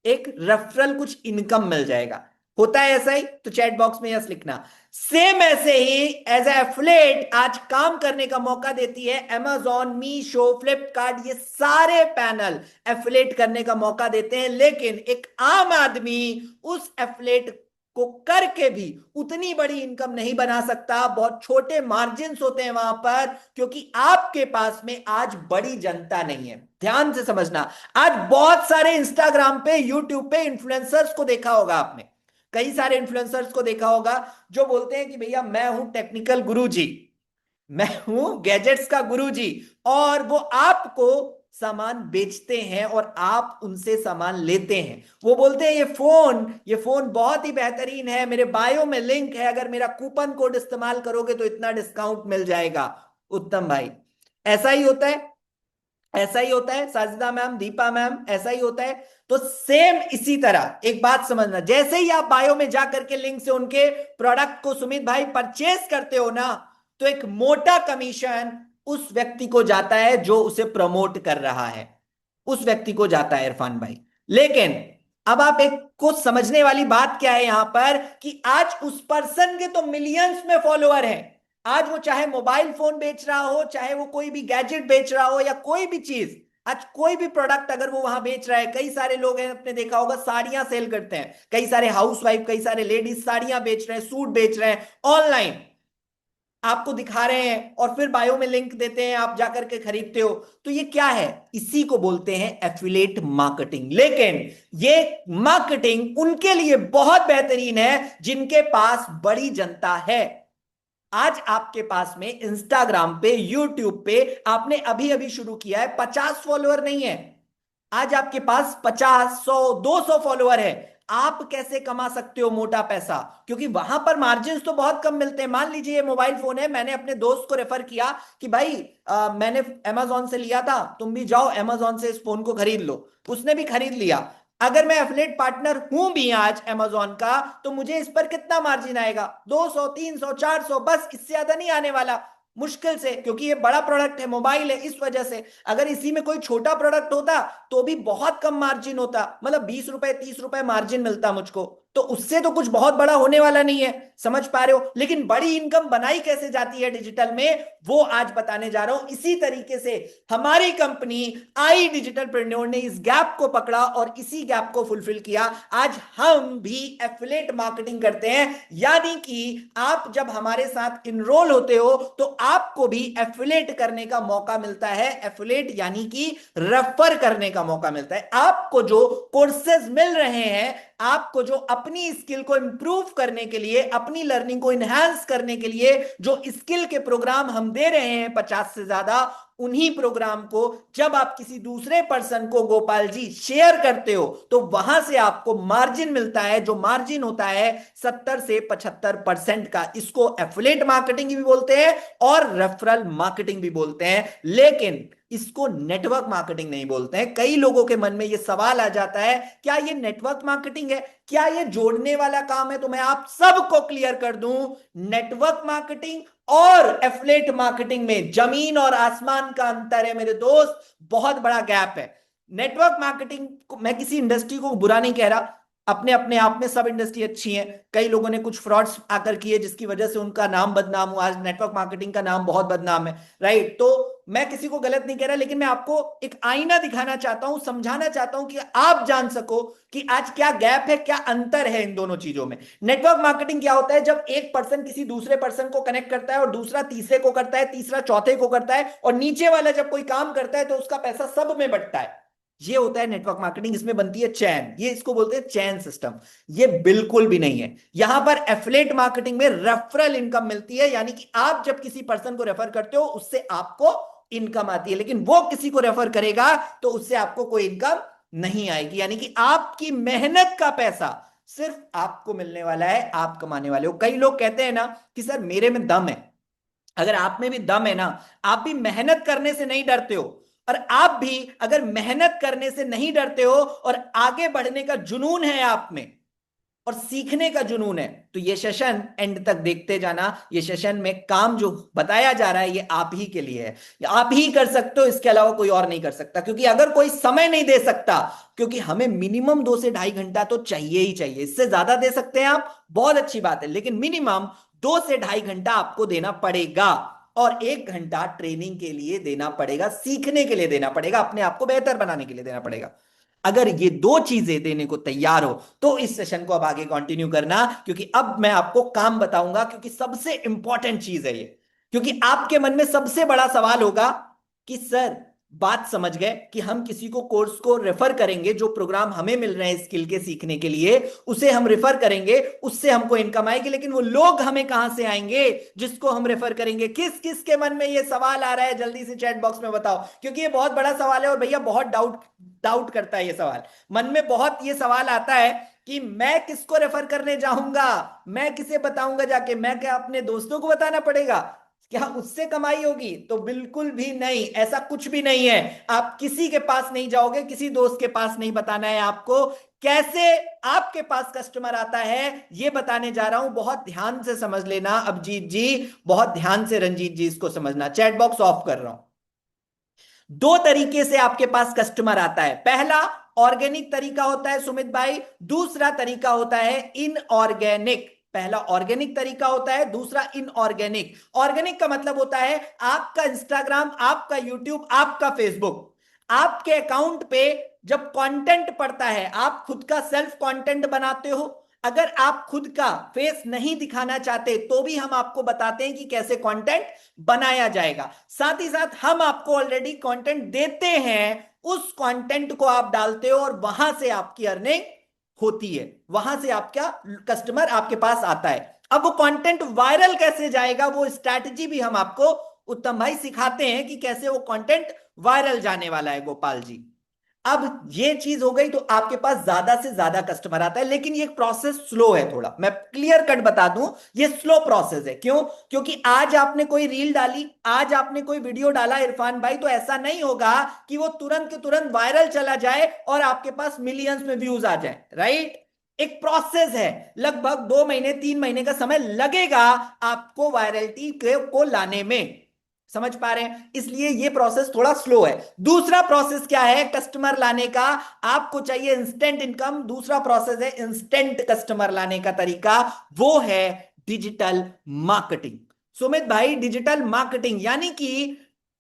एक रेफरल कुछ इनकम मिल जाएगा। होता है ऐसा ही? तो चैट बॉक्स में यस लिखना। सेम ऐसे ही एज एफिलिएट आज काम करने का मौका देती है amazon, मीशो, फ्लिपकार्ट, ये सारे पैनल एफिलिएट करने का मौका देते हैं, लेकिन एक आम आदमी उस एफिलिएट को करके भी उतनी बड़ी इनकम नहीं बना सकता। बहुत छोटे मार्जिन होते हैं वहां पर, क्योंकि आपके पास में आज बड़ी जनता नहीं है। ध्यान से समझना, आज बहुत सारे इंस्टाग्राम पे, यूट्यूब पे इन्फ्लुएंसर्स को देखा होगा आपने, कई सारे इन्फ्लुएंसर्स को देखा होगा जो बोलते हैं कि भैया मैं हूं टेक्निकल गुरुजी, मैं हूं गैजेट्स का गुरुजी, और वो आपको सामान बेचते हैं और आप उनसे सामान लेते हैं। वो बोलते हैं ये फोन बहुत ही बेहतरीन है, मेरे बायो में लिंक है, अगर मेरा कूपन कोड इस्तेमाल करोगे तो इतना डिस्काउंट मिल जाएगा। उत्तम भाई, ऐसा ही होता है, ऐसा ही होता है साजिदा मैम, दीपा मैम, ऐसा ही होता है। तो सेम इसी तरह एक बात समझना, जैसे ही आप बायो में जाकर के लिंक से उनके प्रोडक्ट को सुमित भाई परचेस करते हो ना, तो एक मोटा कमीशन उस व्यक्ति को जाता है जो उसे प्रमोट कर रहा है, उस व्यक्ति को जाता है इरफान भाई। लेकिन अब आप एक को समझने वाली बात क्या है यहां पर, कि आज उस पर्सन के तो मिलियंस में फॉलोअर हैं। आज वो चाहे मोबाइल फोन बेच रहा हो, चाहे वो कोई भी गैजेट बेच रहा हो, या कोई भी चीज, आज कोई भी प्रोडक्ट अगर वो वहां बेच रहा है, कई सारे लोग हैं, आपने देखा होगा साड़ियां सेल करते हैं, कई सारे हाउसवाइफ, कई सारे लेडीज साड़ियां बेच रहे हैं, सूट बेच रहे हैं ऑनलाइन, आपको दिखा रहे हैं और फिर बायो में लिंक देते हैं, आप जाकर के खरीदते हो। तो ये क्या है? इसी को बोलते हैं एफिलिएट मार्केटिंग। लेकिन ये मार्केटिंग उनके लिए बहुत बेहतरीन है जिनके पास बड़ी जनता है। आज आपके पास में इंस्टाग्राम पे, यूट्यूब पे आपने अभी अभी शुरू किया है, 50 फॉलोअर नहीं है, आज आपके पास 50, 100, 200 फॉलोअर है। आप कैसे कमा सकते हो मोटा पैसा? क्योंकि वहां पर मार्जिन तो बहुत कम मिलते हैं। मान लीजिए ये मोबाइल फोन है, मैंने अपने दोस्त को रेफर किया कि भाई मैंने अमेजोन से लिया था, तुम भी जाओ अमेजोन से इस फोन को खरीद लो। उसने भी खरीद लिया। अगर मैं एफिलिएट पार्टनर हूं भी आज अमेजोन का, तो मुझे इस पर कितना मार्जिन आएगा? 200, 300, 400, बस, इससे ज्यादा नहीं आने वाला, मुश्किल से, क्योंकि ये बड़ा प्रोडक्ट है, मोबाइल है, इस वजह से। अगर इसी में कोई छोटा प्रोडक्ट होता तो भी बहुत कम मार्जिन होता, मतलब 20 रुपए, 30 रुपए मार्जिन मिलता मुझको, तो उससे तो कुछ बहुत बड़ा होने वाला नहीं है, समझ पा रहे हो? लेकिन बड़ी इनकम बनाई कैसे जाती है डिजिटल में, वो आज बताने जा रहा हूं। इसी तरीके से हमारी कंपनी आई डिजिटलप्रेन्योर ने इस गैप को पकड़ा और इसी गैप को फुलफिल किया। आज हम भी एफिलिएट मार्केटिंग करते हैं, यानी कि आप जब हमारे साथ इनरोल होते हो तो आपको भी एफिलिएट करने का मौका मिलता है। एफिलिएट यानी कि रेफर करने का मौका मिलता है। आपको जो कोर्सेज मिल रहे हैं, आपको जो अपनी स्किल को इंप्रूव करने के लिए, अपनी लर्निंग को इनहैंस करने के लिए जो स्किल के प्रोग्राम हम दे रहे हैं 50 से ज्यादा, उन्हीं प्रोग्राम को जब आप किसी दूसरे पर्सन को, गोपाल जी, शेयर करते हो, तो वहां से आपको मार्जिन मिलता है, जो मार्जिन होता है 70 से 75% का। इसको एफिलिएट मार्केटिंग भी बोलते हैं और रेफरल मार्केटिंग भी बोलते हैं, लेकिन इसको नेटवर्क मार्केटिंग नहीं बोलते हैं। कई लोगों के मन में यह सवाल आ जाता है, क्या यह नेटवर्क मार्केटिंग है, क्या यह जोड़ने वाला काम है? तो मैं आप सबको क्लियर कर दूं, नेटवर्क मार्केटिंग और एफिलिएट मार्केटिंग में जमीन और आसमान का अंतर है मेरे दोस्त, बहुत बड़ा गैप है। नेटवर्क मार्केटिंग को, मैं किसी इंडस्ट्री को बुरा नहीं कह रहा, अपने अपने आप में सब इंडस्ट्री अच्छी है। कई लोगों ने कुछ फ्रॉड्स आकर किए जिसकी वजह से उनका नाम बदनाम हुआ, आज नेटवर्क मार्केटिंग का नाम बहुत बदनाम है, राइट? तो मैं किसी को गलत नहीं कह रहा, लेकिन मैं आपको एक आईना दिखाना चाहता हूं, समझाना चाहता हूं कि आप जान सको कि आज क्या गैप है, क्या अंतर है इन दोनों चीजों में। नेटवर्क मार्केटिंग क्या होता है? जब एक पर्सन किसी दूसरे पर्सन को कनेक्ट करता है और दूसरा तीसरे को करता है, तीसरा चौथे को करता है, और नीचे वाला जब कोई काम करता है तो उसका पैसा सब में बंटता है। ये होता है नेटवर्क मार्केटिंग। इसमें बनती है चैन, ये इसको बोलते हैं चैन सिस्टम। ये बिल्कुल भी नहीं है। यहां पर एफिलिएट मार्केटिंग में रेफरल इनकम मिलती है, यानी कि आप जब किसी पर्सन को रेफर करते हो उससे आपको इनकम आती है, लेकिन वो किसी को रेफर करेगा तो उससे आपको कोई इनकम नहीं आएगी। यानी कि आपकी मेहनत का पैसा सिर्फ आपको मिलने वाला है, आप कमाने वाले हो। कई लोग कहते हैं ना कि सर मेरे में दम है। अगर आप में भी दम है ना, आप भी मेहनत करने से नहीं डरते हो, और आप भी अगर मेहनत करने से नहीं डरते हो और आगे बढ़ने का जुनून है आप में, और सीखने का जुनून है, तो ये सेशन एंड तक देखते जाना। ये सेशन में काम जो बताया जा रहा है ये आप ही के लिए है, ये आप ही कर सकते हो, इसके अलावा कोई और नहीं कर सकता। क्योंकि अगर कोई समय नहीं दे सकता, क्योंकि हमें मिनिमम 2 से ढाई घंटा तो चाहिए ही चाहिए, इससे ज्यादा दे सकते हैं आप बहुत अच्छी बात है, लेकिन मिनिमम 2 से ढाई घंटा आपको देना पड़ेगा। और 1 घंटा ट्रेनिंग के लिए देना पड़ेगा, सीखने के लिए देना पड़ेगा, अपने आप को बेहतर बनाने के लिए देना पड़ेगा। अगर ये दो चीजें देने को तैयार हो तो इस सेशन को अब आगे कंटिन्यू करना, क्योंकि अब मैं आपको काम बताऊंगा, क्योंकि सबसे इंपॉर्टेंट चीज है ये। क्योंकि आपके मन में सबसे बड़ा सवाल होगा कि सर, बात समझ गए कि हम किसी को कोर्स को रेफर करेंगे, जो प्रोग्राम हमें मिल रहे हैं स्किल के सीखने के लिए उसे हम रेफर करेंगे, उससे हमको इनकम आएगी, लेकिन वो लोग हमें कहां से आएंगे जिसको हम रेफर करेंगे? किस किस के मन में ये सवाल आ रहा है, जल्दी से चैट बॉक्स में बताओ, क्योंकि ये बहुत बड़ा सवाल है और भैया बहुत डाउट डाउट करता है ये सवाल। मन में बहुत ये सवाल आता है कि मैं किसको रेफर करने जाऊंगा, मैं किसे बताऊंगा जाके, मैं क्या अपने दोस्तों को बताना पड़ेगा, क्या उससे कमाई होगी? तो बिल्कुल भी नहीं, ऐसा कुछ भी नहीं है। आप किसी के पास नहीं जाओगे, किसी दोस्त के पास नहीं बताना है आपको। कैसे आपके पास कस्टमर आता है ये बताने जा रहा हूं, बहुत ध्यान से समझ लेना अभिजीत जी, बहुत ध्यान से रंजीत जी इसको समझना। चैट बॉक्स ऑफ कर रहा हूं। दो तरीके से आपके पास कस्टमर आता है। पहला ऑर्गेनिक तरीका होता है सुमित भाई, दूसरा तरीका होता है इनऑर्गेनिक। पहला ऑर्गेनिक तरीका होता है, दूसरा इनऑर्गेनिक। ऑर्गेनिक का मतलब होता है आपका इंस्टाग्राम, आपका यूट्यूब, आपका फेसबुक, आपके अकाउंट पे जब कंटेंट पड़ता है, आप खुद का सेल्फ कंटेंट बनाते हो। अगर आप खुद का फेस नहीं दिखाना चाहते तो भी हम आपको बताते हैं कि कैसे कंटेंट बनाया जाएगा। साथ ही साथ हम आपको ऑलरेडी कंटेंट देते हैं, उस कंटेंट को आप डालते हो और वहां से आपकी अर्निंग होती है, वहां से आपका कस्टमर आपके पास आता है। अब वो कंटेंट वायरल कैसे जाएगा, वो स्ट्रैटेजी भी हम आपको उत्तम भाई सिखाते हैं कि कैसे वो कंटेंट वायरल जाने वाला है गोपाल जी। अब ये चीज हो गई तो आपके पास ज्यादा से ज्यादा कस्टमर आता है, लेकिन ये प्रोसेस स्लो है थोड़ा, मैं क्लियर कट बता दूं, ये स्लो प्रोसेस है। क्यों? क्योंकि आज आपने कोई रील डाली, आज आपने कोई वीडियो डाला इरफान भाई, तो ऐसा नहीं होगा कि वो तुरंत के तुरंत वायरल चला जाए और आपके पास मिलियंस में व्यूज आ जाए, राइट? एक प्रोसेस है, लगभग 2 महीने 3 महीने का समय लगेगा आपको वायरलिटी को लाने में। समझ पा रहे हैं? इसलिए ये प्रोसेस थोड़ा स्लो है। दूसरा प्रोसेस क्या है कस्टमर लाने का? आपको चाहिए इंस्टेंट इनकम, दूसरा प्रोसेस है इंस्टेंट कस्टमर लाने का तरीका, वो है डिजिटल मार्केटिंग। सुमित भाई, डिजिटल मार्केटिंग यानी कि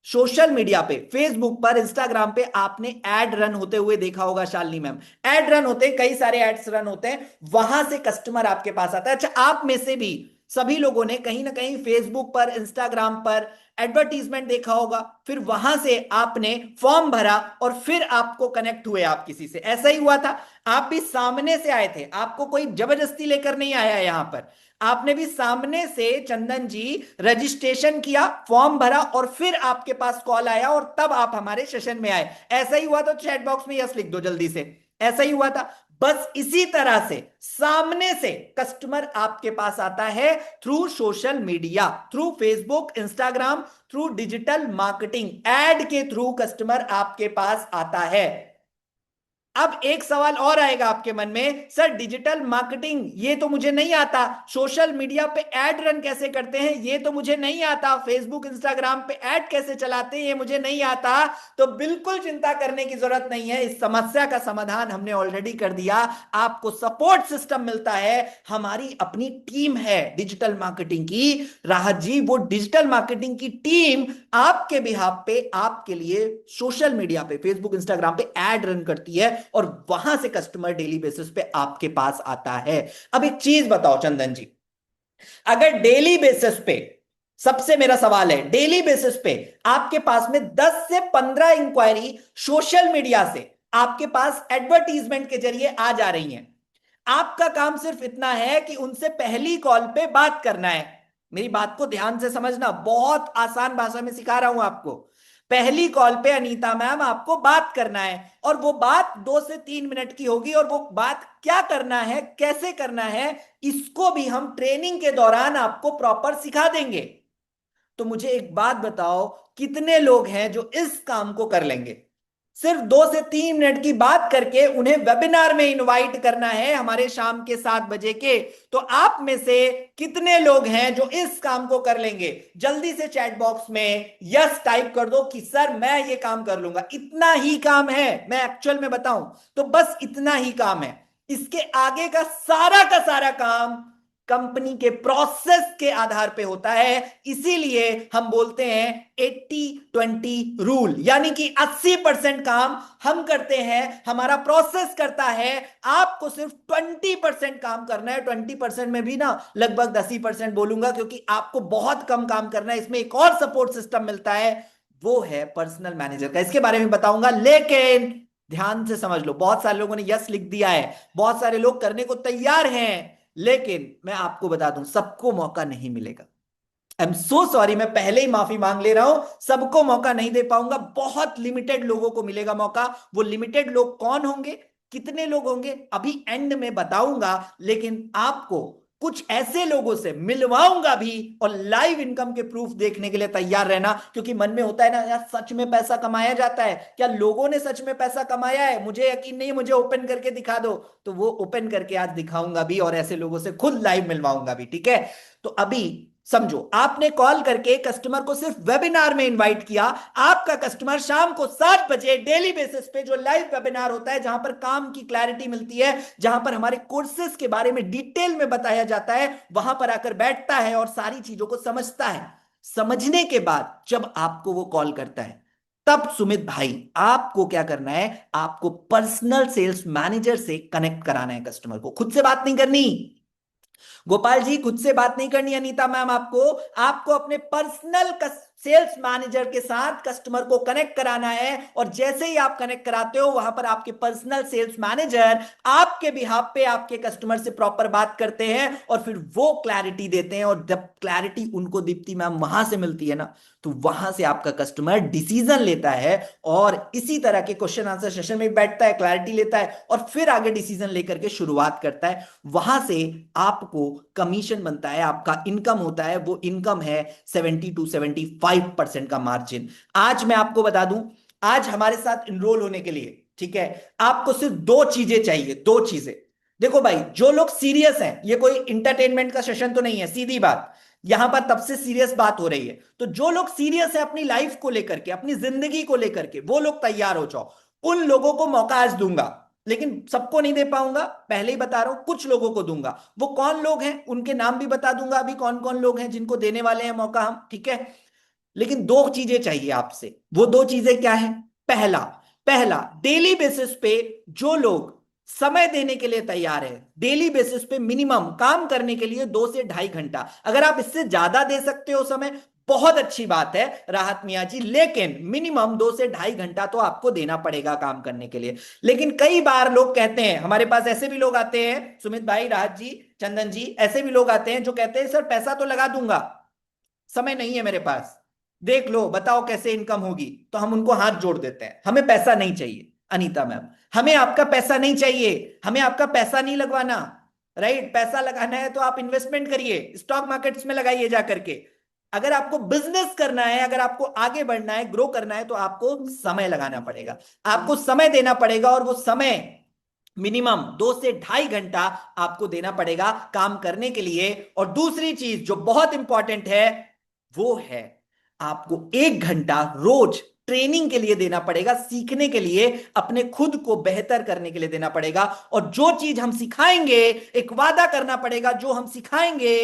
सोशल मीडिया पे, फेसबुक पर, इंस्टाग्राम पे आपने एड रन होते हुए देखा होगा, शालिनी मैम, एड रन होते हैं, कई सारे एड्स रन होते हैं, वहां से कस्टमर आपके पास आता है। अच्छा, आप में से भी सभी लोगों ने कहीं ना कहीं फेसबुक पर, इंस्टाग्राम पर एडवर्टीजमेंट देखा होगा, फिर वहां से आपने फॉर्म भरा और फिर आपको कनेक्ट हुए आप किसी से। ऐसा ही हुआ था, आप भी सामने से आए थे, आपको कोई जबरदस्ती लेकर नहीं आया यहां पर, आपने भी सामने से चंदन जी रजिस्ट्रेशन किया, फॉर्म भरा और फिर आपके पास कॉल आया और तब आप हमारे सेशन में आए। ऐसा ही हुआ तो चैट बॉक्स में यस लिख दो जल्दी से, ऐसा ही हुआ था। बस इसी तरह से सामने से कस्टमर आपके पास आता है through social media, through Facebook, Instagram, through digital marketing, ad के थ्रू कस्टमर आपके पास आता है। अब एक सवाल और आएगा आपके मन में, सर डिजिटल मार्केटिंग ये तो मुझे नहीं आता, सोशल मीडिया पे ऐड रन कैसे करते हैं ये तो मुझे नहीं आता, फेसबुक इंस्टाग्राम पे ऐड कैसे चलाते हैं ये मुझे नहीं आता। तो बिल्कुल चिंता करने की जरूरत नहीं है, इस समस्या का समाधान हमने ऑलरेडी कर दिया। आपको सपोर्ट सिस्टम मिलता है, हमारी अपनी टीम है डिजिटल मार्केटिंग की, राहत जी, वो डिजिटल मार्केटिंग की टीम आपके बिहाफ पे, आपके लिए सोशल मीडिया पे, फेसबुक इंस्टाग्राम पे ऐड रन करती है और वहां से कस्टमर डेली बेसिस पे आपके पास आता है। अब एक चीज बताओ चंदन जी, अगर डेली बेसिस पे, सबसे मेरा सवाल है, डेली बेसिस पे आपके पास में 10 से 15 इंक्वायरी सोशल मीडिया से आपके पास एडवर्टीजमेंट के जरिए आ जा रही हैं, आपका काम सिर्फ इतना है कि उनसे पहली कॉल पे बात करना है। मेरी बात को ध्यान से समझना, बहुत आसान भाषा में सिखा रहा हूं आपको। पहली कॉल पे अनीता मैम आपको बात करना है और वो बात 2 से 3 मिनट की होगी, और वो बात क्या करना है, कैसे करना है, इसको भी हम ट्रेनिंग के दौरान आपको प्रॉपर सिखा देंगे। तो मुझे एक बात बताओ, कितने लोग हैं जो इस काम को कर लेंगे? सिर्फ 2 से 3 मिनट की बात करके उन्हें वेबिनार में इनवाइट करना है हमारे शाम के 7 बजे के। तो आप में से कितने लोग हैं जो इस काम को कर लेंगे? जल्दी से चैट बॉक्स में यस टाइप कर दो कि सर मैं ये काम कर लूंगा। इतना ही काम है, मैं एक्चुअल में बताऊं तो बस इतना ही काम है। इसके आगे का सारा काम कंपनी के प्रोसेस के आधार पे होता है। इसीलिए हम बोलते हैं 80-20 रूल, यानी कि 80% काम हम करते हैं, हमारा प्रोसेस करता है। आपको सिर्फ 20% काम करना है। 20% में भी ना लगभग 10% बोलूंगा, क्योंकि आपको बहुत कम काम करना है। इसमें एक और सपोर्ट सिस्टम मिलता है, वो है पर्सनल मैनेजर का। इसके बारे में बताऊंगा, लेकिन ध्यान से समझ लो। बहुत सारे लोगों ने यस लिख दिया है, बहुत सारे लोग करने को तैयार हैं, लेकिन मैं आपको बता दूं सबको मौका नहीं मिलेगा। आई एम सो सॉरी, मैं पहले ही माफी मांग ले रहा हूं। सबको मौका नहीं दे पाऊंगा, बहुत लिमिटेड लोगों को मिलेगा मौका। वो लिमिटेड लोग कौन होंगे, कितने लोग होंगे, अभी एंड में बताऊंगा। लेकिन आपको कुछ ऐसे लोगों से मिलवाऊंगा भी, और लाइव इनकम के प्रूफ देखने के लिए तैयार रहना। क्योंकि मन में होता है ना यार, सच में पैसा कमाया जाता है क्या? लोगों ने सच में पैसा कमाया है? मुझे यकीन नहीं, मुझे ओपन करके दिखा दो। तो वो ओपन करके आज दिखाऊंगा भी, और ऐसे लोगों से खुद लाइव मिलवाऊंगा भी, ठीक है? तो अभी समझो, आपने कॉल करके कस्टमर को सिर्फ वेबिनार में इनवाइट किया। आपका कस्टमर शाम को 7 बजे डेली बेसिस पे जो लाइव वेबिनार होता है, जहां पर काम की क्लैरिटी मिलती है, जहां पर हमारे कोर्सेज के बारे में डिटेल में बताया जाता है, वहां पर आकर बैठता है और सारी चीजों को समझता है। समझने के बाद जब आपको वो कॉल करता है, तब सुमित भाई आपको क्या करना है? आपको पर्सनल सेल्स मैनेजर से कनेक्ट कराना है कस्टमर को। खुद से बात नहीं करनी गोपाल जी, खुद से बात नहीं करनी अनीता मैम। आपको आपको अपने पर्सनल सेल्स मैनेजर के साथ कस्टमर को कनेक्ट कराना है। और जैसे ही आप कनेक्ट कराते हो, वहां पर आपके पर्सनल सेल्स मैनेजर आपके बिहाफ पे आपके कस्टमर से प्रॉपर बात करते हैं, और फिर वो क्लैरिटी देते हैं। और जब क्लैरिटी उनको दीप्ति मैम वहां से मिलती है ना, तो वहां से आपका कस्टमर डिसीजन लेता है, और इसी तरह के क्वेश्चन आंसर सेशन में बैठता है, क्लैरिटी लेता है, और फिर आगे डिसीजन लेकर के शुरुआत करता है। वहां से आपको कमीशन बनता है, आपका इनकम होता है। वो इनकम है 70 to 75% का मार्जिन। आज मैं आपको बता दूं, आज हमारे साथ इनरोल होने के लिए, ठीक है, आपको सिर्फ 2 चीजें चाहिए। 2 चीजें। देखो भाई, जो लोग सीरियस हैं, ये कोई इंटरटेनमेंट का सेशन तो नहीं है, सीधी बात। यहां पर तब से सीरियस बात हो रही है। तो जो लोग सीरियस है अपनी लाइफ को लेकर के, अपनी जिंदगी को लेकर के, वो लोग तैयार हो जाओ। उन लोगों को मौका आज दूंगा, लेकिन सबको नहीं दे पाऊंगा, पहले ही बता रहा हूं, कुछ लोगों को दूंगा। वो कौन लोग हैं उनके नाम भी बता दूंगा अभी, कौन कौन लोग हैं जिनको देने वाले हैं मौका हम, ठीक है? लेकिन 2 चीजें चाहिए आपसे। वो 2 चीजें क्या है? पहला पहला डेली बेसिस पे जो लोग समय देने के लिए तैयार है, डेली बेसिस पे मिनिमम काम करने के लिए 2 से ढाई घंटा। अगर आप इससे ज्यादा दे सकते हो समय, बहुत अच्छी बात है राहत मियां जी, लेकिन मिनिमम 2 से ढाई घंटा तो आपको देना पड़ेगा काम करने के लिए। लेकिन कई बार लोग कहते हैं, हमारे पास ऐसे भी लोग आते हैं, सुमित भाई, राहत जी, चंदन जी, ऐसे भी लोग आते हैं जो कहते हैं सर पैसा तो लगा दूंगा, समय नहीं है मेरे पास, देख लो बताओ कैसे इनकम होगी। तो हम उनको हाथ जोड़ देते हैं, हमें पैसा नहीं चाहिए अनीता मैम, हमें आपका पैसा नहीं चाहिए, हमें आपका पैसा नहीं लगवाना। राइट? पैसा लगाना है तो आप इन्वेस्टमेंट करिए, स्टॉक मार्केट्स में लगाइए जा करके। अगर आपको बिजनेस करना है, अगर आपको आगे बढ़ना है, ग्रो करना है, तो आपको समय लगाना पड़ेगा, आपको समय देना पड़ेगा। और वो समय मिनिमम 2 से ढाई घंटा आपको देना पड़ेगा काम करने के लिए। और दूसरी चीज जो बहुत इंपॉर्टेंट है, वो है आपको 1 घंटा रोज ट्रेनिंग के लिए देना पड़ेगा, सीखने के लिए, अपने खुद को बेहतर करने के लिए देना पड़ेगा। और जो चीज हम सिखाएंगे, एक वादा करना पड़ेगा, जो हम सिखाएंगे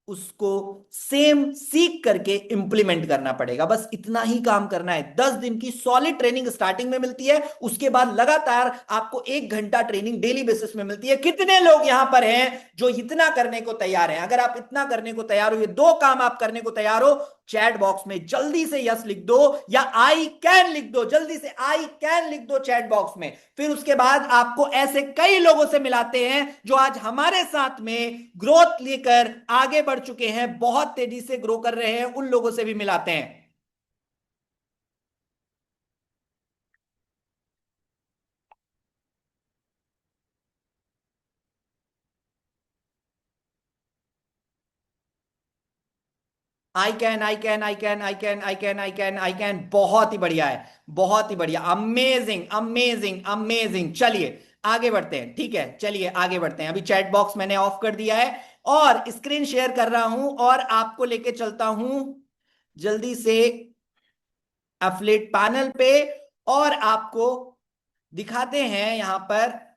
उसको सेम सीख करके इंप्लीमेंट करना पड़ेगा। बस इतना ही काम करना है। 10 दिन की सॉलिड ट्रेनिंग स्टार्टिंग में मिलती है, उसके बाद लगातार आपको 1 घंटा ट्रेनिंग डेली बेसिस में मिलती है। कितने लोग यहां पर हैं जो इतना करने को तैयार हैं? अगर आप इतना करने को तैयार हो, ये 2 काम आप करने को तैयार हो, चैट बॉक्स में जल्दी से यस लिख दो, या आई कैन लिख दो। जल्दी से आई कैन लिख दो चैट बॉक्स में। फिर उसके बाद आपको ऐसे कई लोगों से मिलाते हैं जो आज हमारे साथ में ग्रोथ लेकर आगे बढ़ चुके हैं, बहुत तेजी से ग्रो कर रहे हैं, उन लोगों से भी मिलाते हैं। I can, I can, I can, I can, I can, I can, I can, बहुत ही बढ़िया है, बहुत ही बढ़िया, अमेजिंग, अमेजिंग, अमेजिंग। चलिए आगे बढ़ते हैं, ठीक है, चलिए आगे बढ़ते हैं। अभी चैट बॉक्स मैंने ऑफ कर दिया है और स्क्रीन शेयर कर रहा हूं और आपको लेके चलता हूं जल्दी से एफिलिएट पैनल पे और आपको दिखाते हैं यहां पर।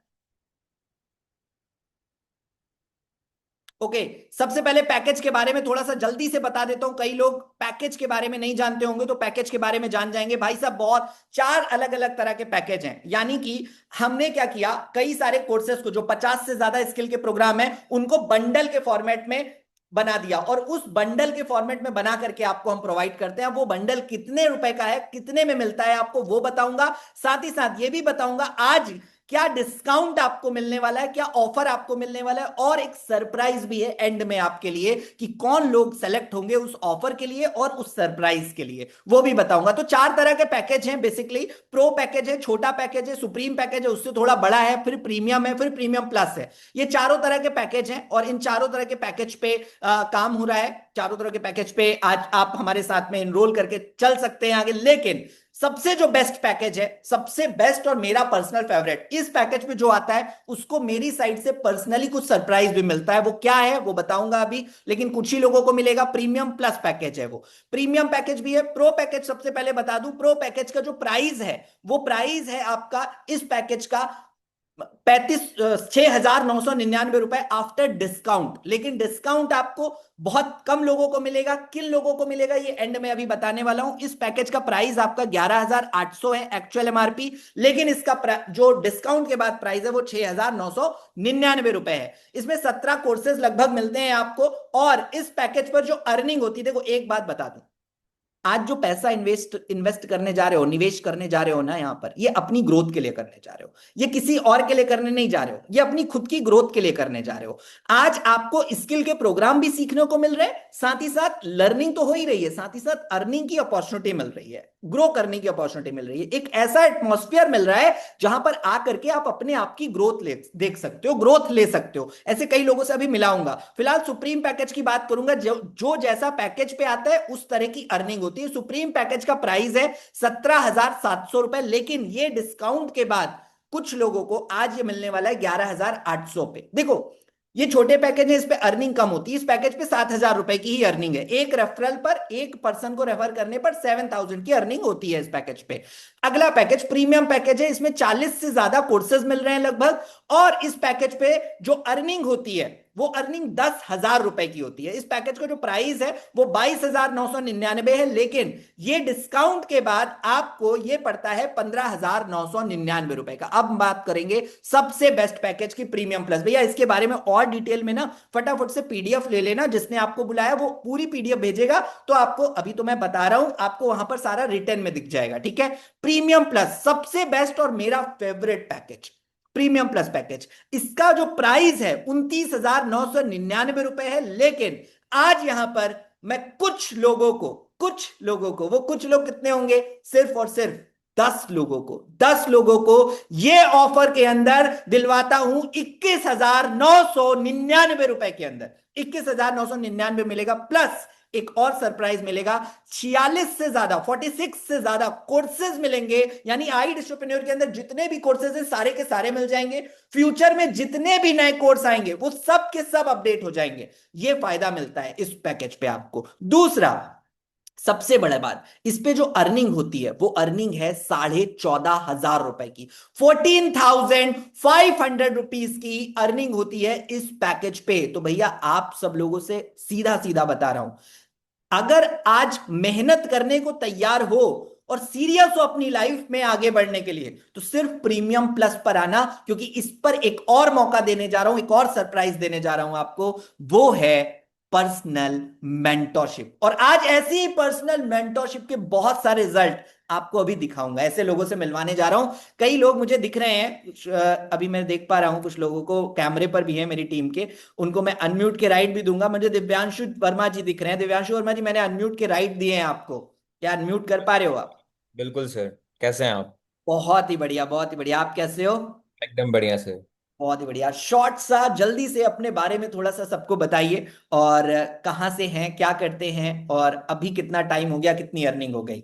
ओके, सबसे पहले पैकेज के बारे में थोड़ा सा जल्दी से बता देता हूं, कई लोग पैकेज के बारे में नहीं जानते होंगे, तो पैकेज के बारे में जान जाएंगे। भाई साहब, बहुत चार अलग अलग तरह के पैकेज हैं, यानी कि हमने क्या किया, कई सारे कोर्सेज को, जो 50 से ज्यादा स्किल के प्रोग्राम है, उनको बंडल के फॉर्मेट में बना दिया और उस बंडल के फॉर्मेट में बना करके आपको हम प्रोवाइड करते हैं। वो बंडल कितने रुपए का है, कितने में मिलता है, आपको वो बताऊंगा। साथ ही साथ ये भी बताऊंगा आज क्या डिस्काउंट आपको मिलने वाला है, क्या ऑफर आपको मिलने वाला है, और एक सरप्राइज भी है एंड में आपके लिए कि कौन लोग सेलेक्ट होंगे उस ऑफर के लिए और उस सरप्राइज के लिए, वो भी बताऊंगा। तो चार तरह के पैकेज हैं बेसिकली। प्रो पैकेज है, छोटा पैकेज है, सुप्रीम पैकेज है, उससे थोड़ा बड़ा है, फिर प्रीमियम है, फिर प्रीमियम प्लस है। ये चारों तरह के पैकेज हैं और इन चारों तरह के पैकेज पे काम हो रहा है। चारों तरह के पैकेज पे आज आप हमारे साथ में एनरोल करके चल सकते हैं आगे। लेकिन सबसे जो बेस्ट पैकेज है, सबसे बेस्ट और मेरा पर्सनल फेवरेट, इस पैकेज में जो आता है उसको मेरी साइड से पर्सनली कुछ सरप्राइज भी मिलता है। वो क्या है वो बताऊंगा अभी, लेकिन कुछ ही लोगों को मिलेगा। प्रीमियम प्लस पैकेज है वो, प्रीमियम पैकेज भी है। प्रो पैकेज सबसे पहले बता दूं, प्रो पैकेज का जो प्राइस है, वो प्राइस है आपका इस पैकेज का 6,999 रुपए आफ्टर डिस्काउंट। लेकिन डिस्काउंट आपको बहुत कम लोगों को मिलेगा। किन लोगों को मिलेगा ये एंड में अभी बताने वाला हूं। इस पैकेज का प्राइस आपका 11,800 है एक्चुअल एमआरपी, लेकिन इसका जो डिस्काउंट के बाद प्राइस है वो 6,999 रुपए है। इसमें 17 कोर्सेज लगभग मिलते हैं आपको और इस पैकेज पर जो अर्निंग होती है, देखो एक बात बता दूं, आज जो पैसा इन्वेस्ट इन्वेस्ट करने जा रहे हो, निवेश करने जा रहे हो ना, यहां पर ये अपनी ग्रोथ के लिए करने जा रहे हो, ये किसी और के लिए करने नहीं जा रहे हो, ये अपनी खुद की ग्रोथ के लिए करने जा रहे हो। आज आपको स्किल के प्रोग्राम भी सीखने को मिल रहे हैं, साथ ही साथ लर्निंग तो हो ही रही है, साथ ही साथ अर्निंग की अपॉर्चुनिटी मिल रही है, ग्रो करने की अपॉर्चुनिटी मिल रही है। एक ऐसा एटमॉस्फेयर मिल रहा है जहां पर आकर के आप अपने आप की ग्रोथ देख सकते हो, ग्रोथ ले सकते हो। ऐसे कई लोगों से अभी मिलाऊंगा। फिलहाल सुप्रीम पैकेज की बात करूंगा। जो जैसा पैकेज पे आता है उस तरह की अर्निंग होती है। सुप्रीम पैकेज का प्राइस है 17,700 रुपए, लेकिन ये डिस्काउंट के बाद कुछ लोगों को आज ये मिलने वाला है 11,800 पे। देखो, ये छोटे पैकेज है, इस पे अर्निंग कम होती है। इस पैकेज पे 7,000 रुपए की ही अर्निंग है। एक रेफरल पर, एक पर्सन को रेफर करने पर 7,000 की अर्निंग होती है इस पैकेज पे। अगला पैकेज प्रीमियम पैकेज है, इसमें 40 से ज्यादा कोर्सेज मिल रहे हैं लगभग, और इस पैकेज पे जो अर्निंग होती है वो अर्निंग 10,000 रुपए की होती है। इस पैकेज का जो प्राइस है वो 22,999 है, लेकिन ये डिस्काउंट के बाद आपको ये पड़ता है 15,999 रुपए का। अब बात करेंगे सबसे बेस्ट पैकेज की, प्रीमियम प्लस। भैया इसके बारे में और डिटेल में ना फटाफट से पीडीएफ ले लेना, जिसने आपको बुलाया वो पूरी पीडीएफ भेजेगा, तो आपको अभी तो मैं बता रहा हूं, आपको वहां पर सारा रिटर्न में दिख जाएगा, ठीक है। प्रीमियम प्लस सबसे बेस्ट और मेरा favourite package, premium plus package. इसका जो प्राइस है 29,999 रुपए है, लेकिन आज यहां पर मैं कुछ लोगों को, वो कुछ लोग कितने होंगे, सिर्फ और सिर्फ 10 लोगों को ये ऑफर के अंदर दिलवाता हूं 21,999 रुपए के अंदर। 21,999 मिलेगा, प्लस एक और सरप्राइज मिलेगा। 46 से ज्यादा, 46 से ज्यादा कोर्सेज मिलेंगे, यानी आई डिस्ट्रोप्रेन्योर के अंदर जितने भी कोर्सेज हैं सारे के सारे मिल जाएंगे। फ्यूचर में जितने भी नए कोर्स आएंगे वो सब के सब अपडेट हो जाएंगे। ये फायदा मिलता है इस पैकेज पे आपको। दूसरा सबसे बड़ा बात, इस पे जो अर्निंग होती है वो अर्निंग है 14,500 रुपए की। 14,500 रुपीज की अर्निंग होती है इस पैकेज पे। तो भैया आप सब लोगों से सीधा सीधा बता रहा हूं, अगर आज मेहनत करने को तैयार हो और सीरियस हो अपनी लाइफ में आगे बढ़ने के लिए, तो सिर्फ प्रीमियम प्लस पर आना, क्योंकि इस पर एक और मौका देने जा रहा हूं, एक और सरप्राइज देने जा रहा हूं आपको। वो है पर्सनल मेंटरशिप। और आज ऐसी ही पर्सनल मेंटरशिप के बहुत सारे रिजल्ट आपको अभी दिखाऊंगा। ऐसे लोगों से मिलवाने जा रहा हूं। कई लोग मुझे दिख रहे हैं, अभी मैं देख पा रहा हूं कुछ लोगों को कैमरे पर भी है मेरी टीम के, उनको मैं अनम्यूट के राइट भी दूंगा। मुझे दिव्यांशु वर्मा जी दिख रहे हैं। दिव्यांशु वर्मा जी, मैंने अनम्यूट के राइट दिए हैं आपको, क्या अनम्यूट कर पा रहे हो आप? बिल्कुल सर। कैसे हैं आप? बहुत ही बढ़िया, बहुत ही बढ़िया। आप कैसे हो? एकदम बढ़िया सर। बहुत ही बढ़िया। शॉर्ट सा जल्दी से अपने बारे में थोड़ा सा सबको बताइए, और कहाँ से हैं, क्या करते हैं, और अभी कितना टाइम हो गया, कितनी अर्निंग हो गई।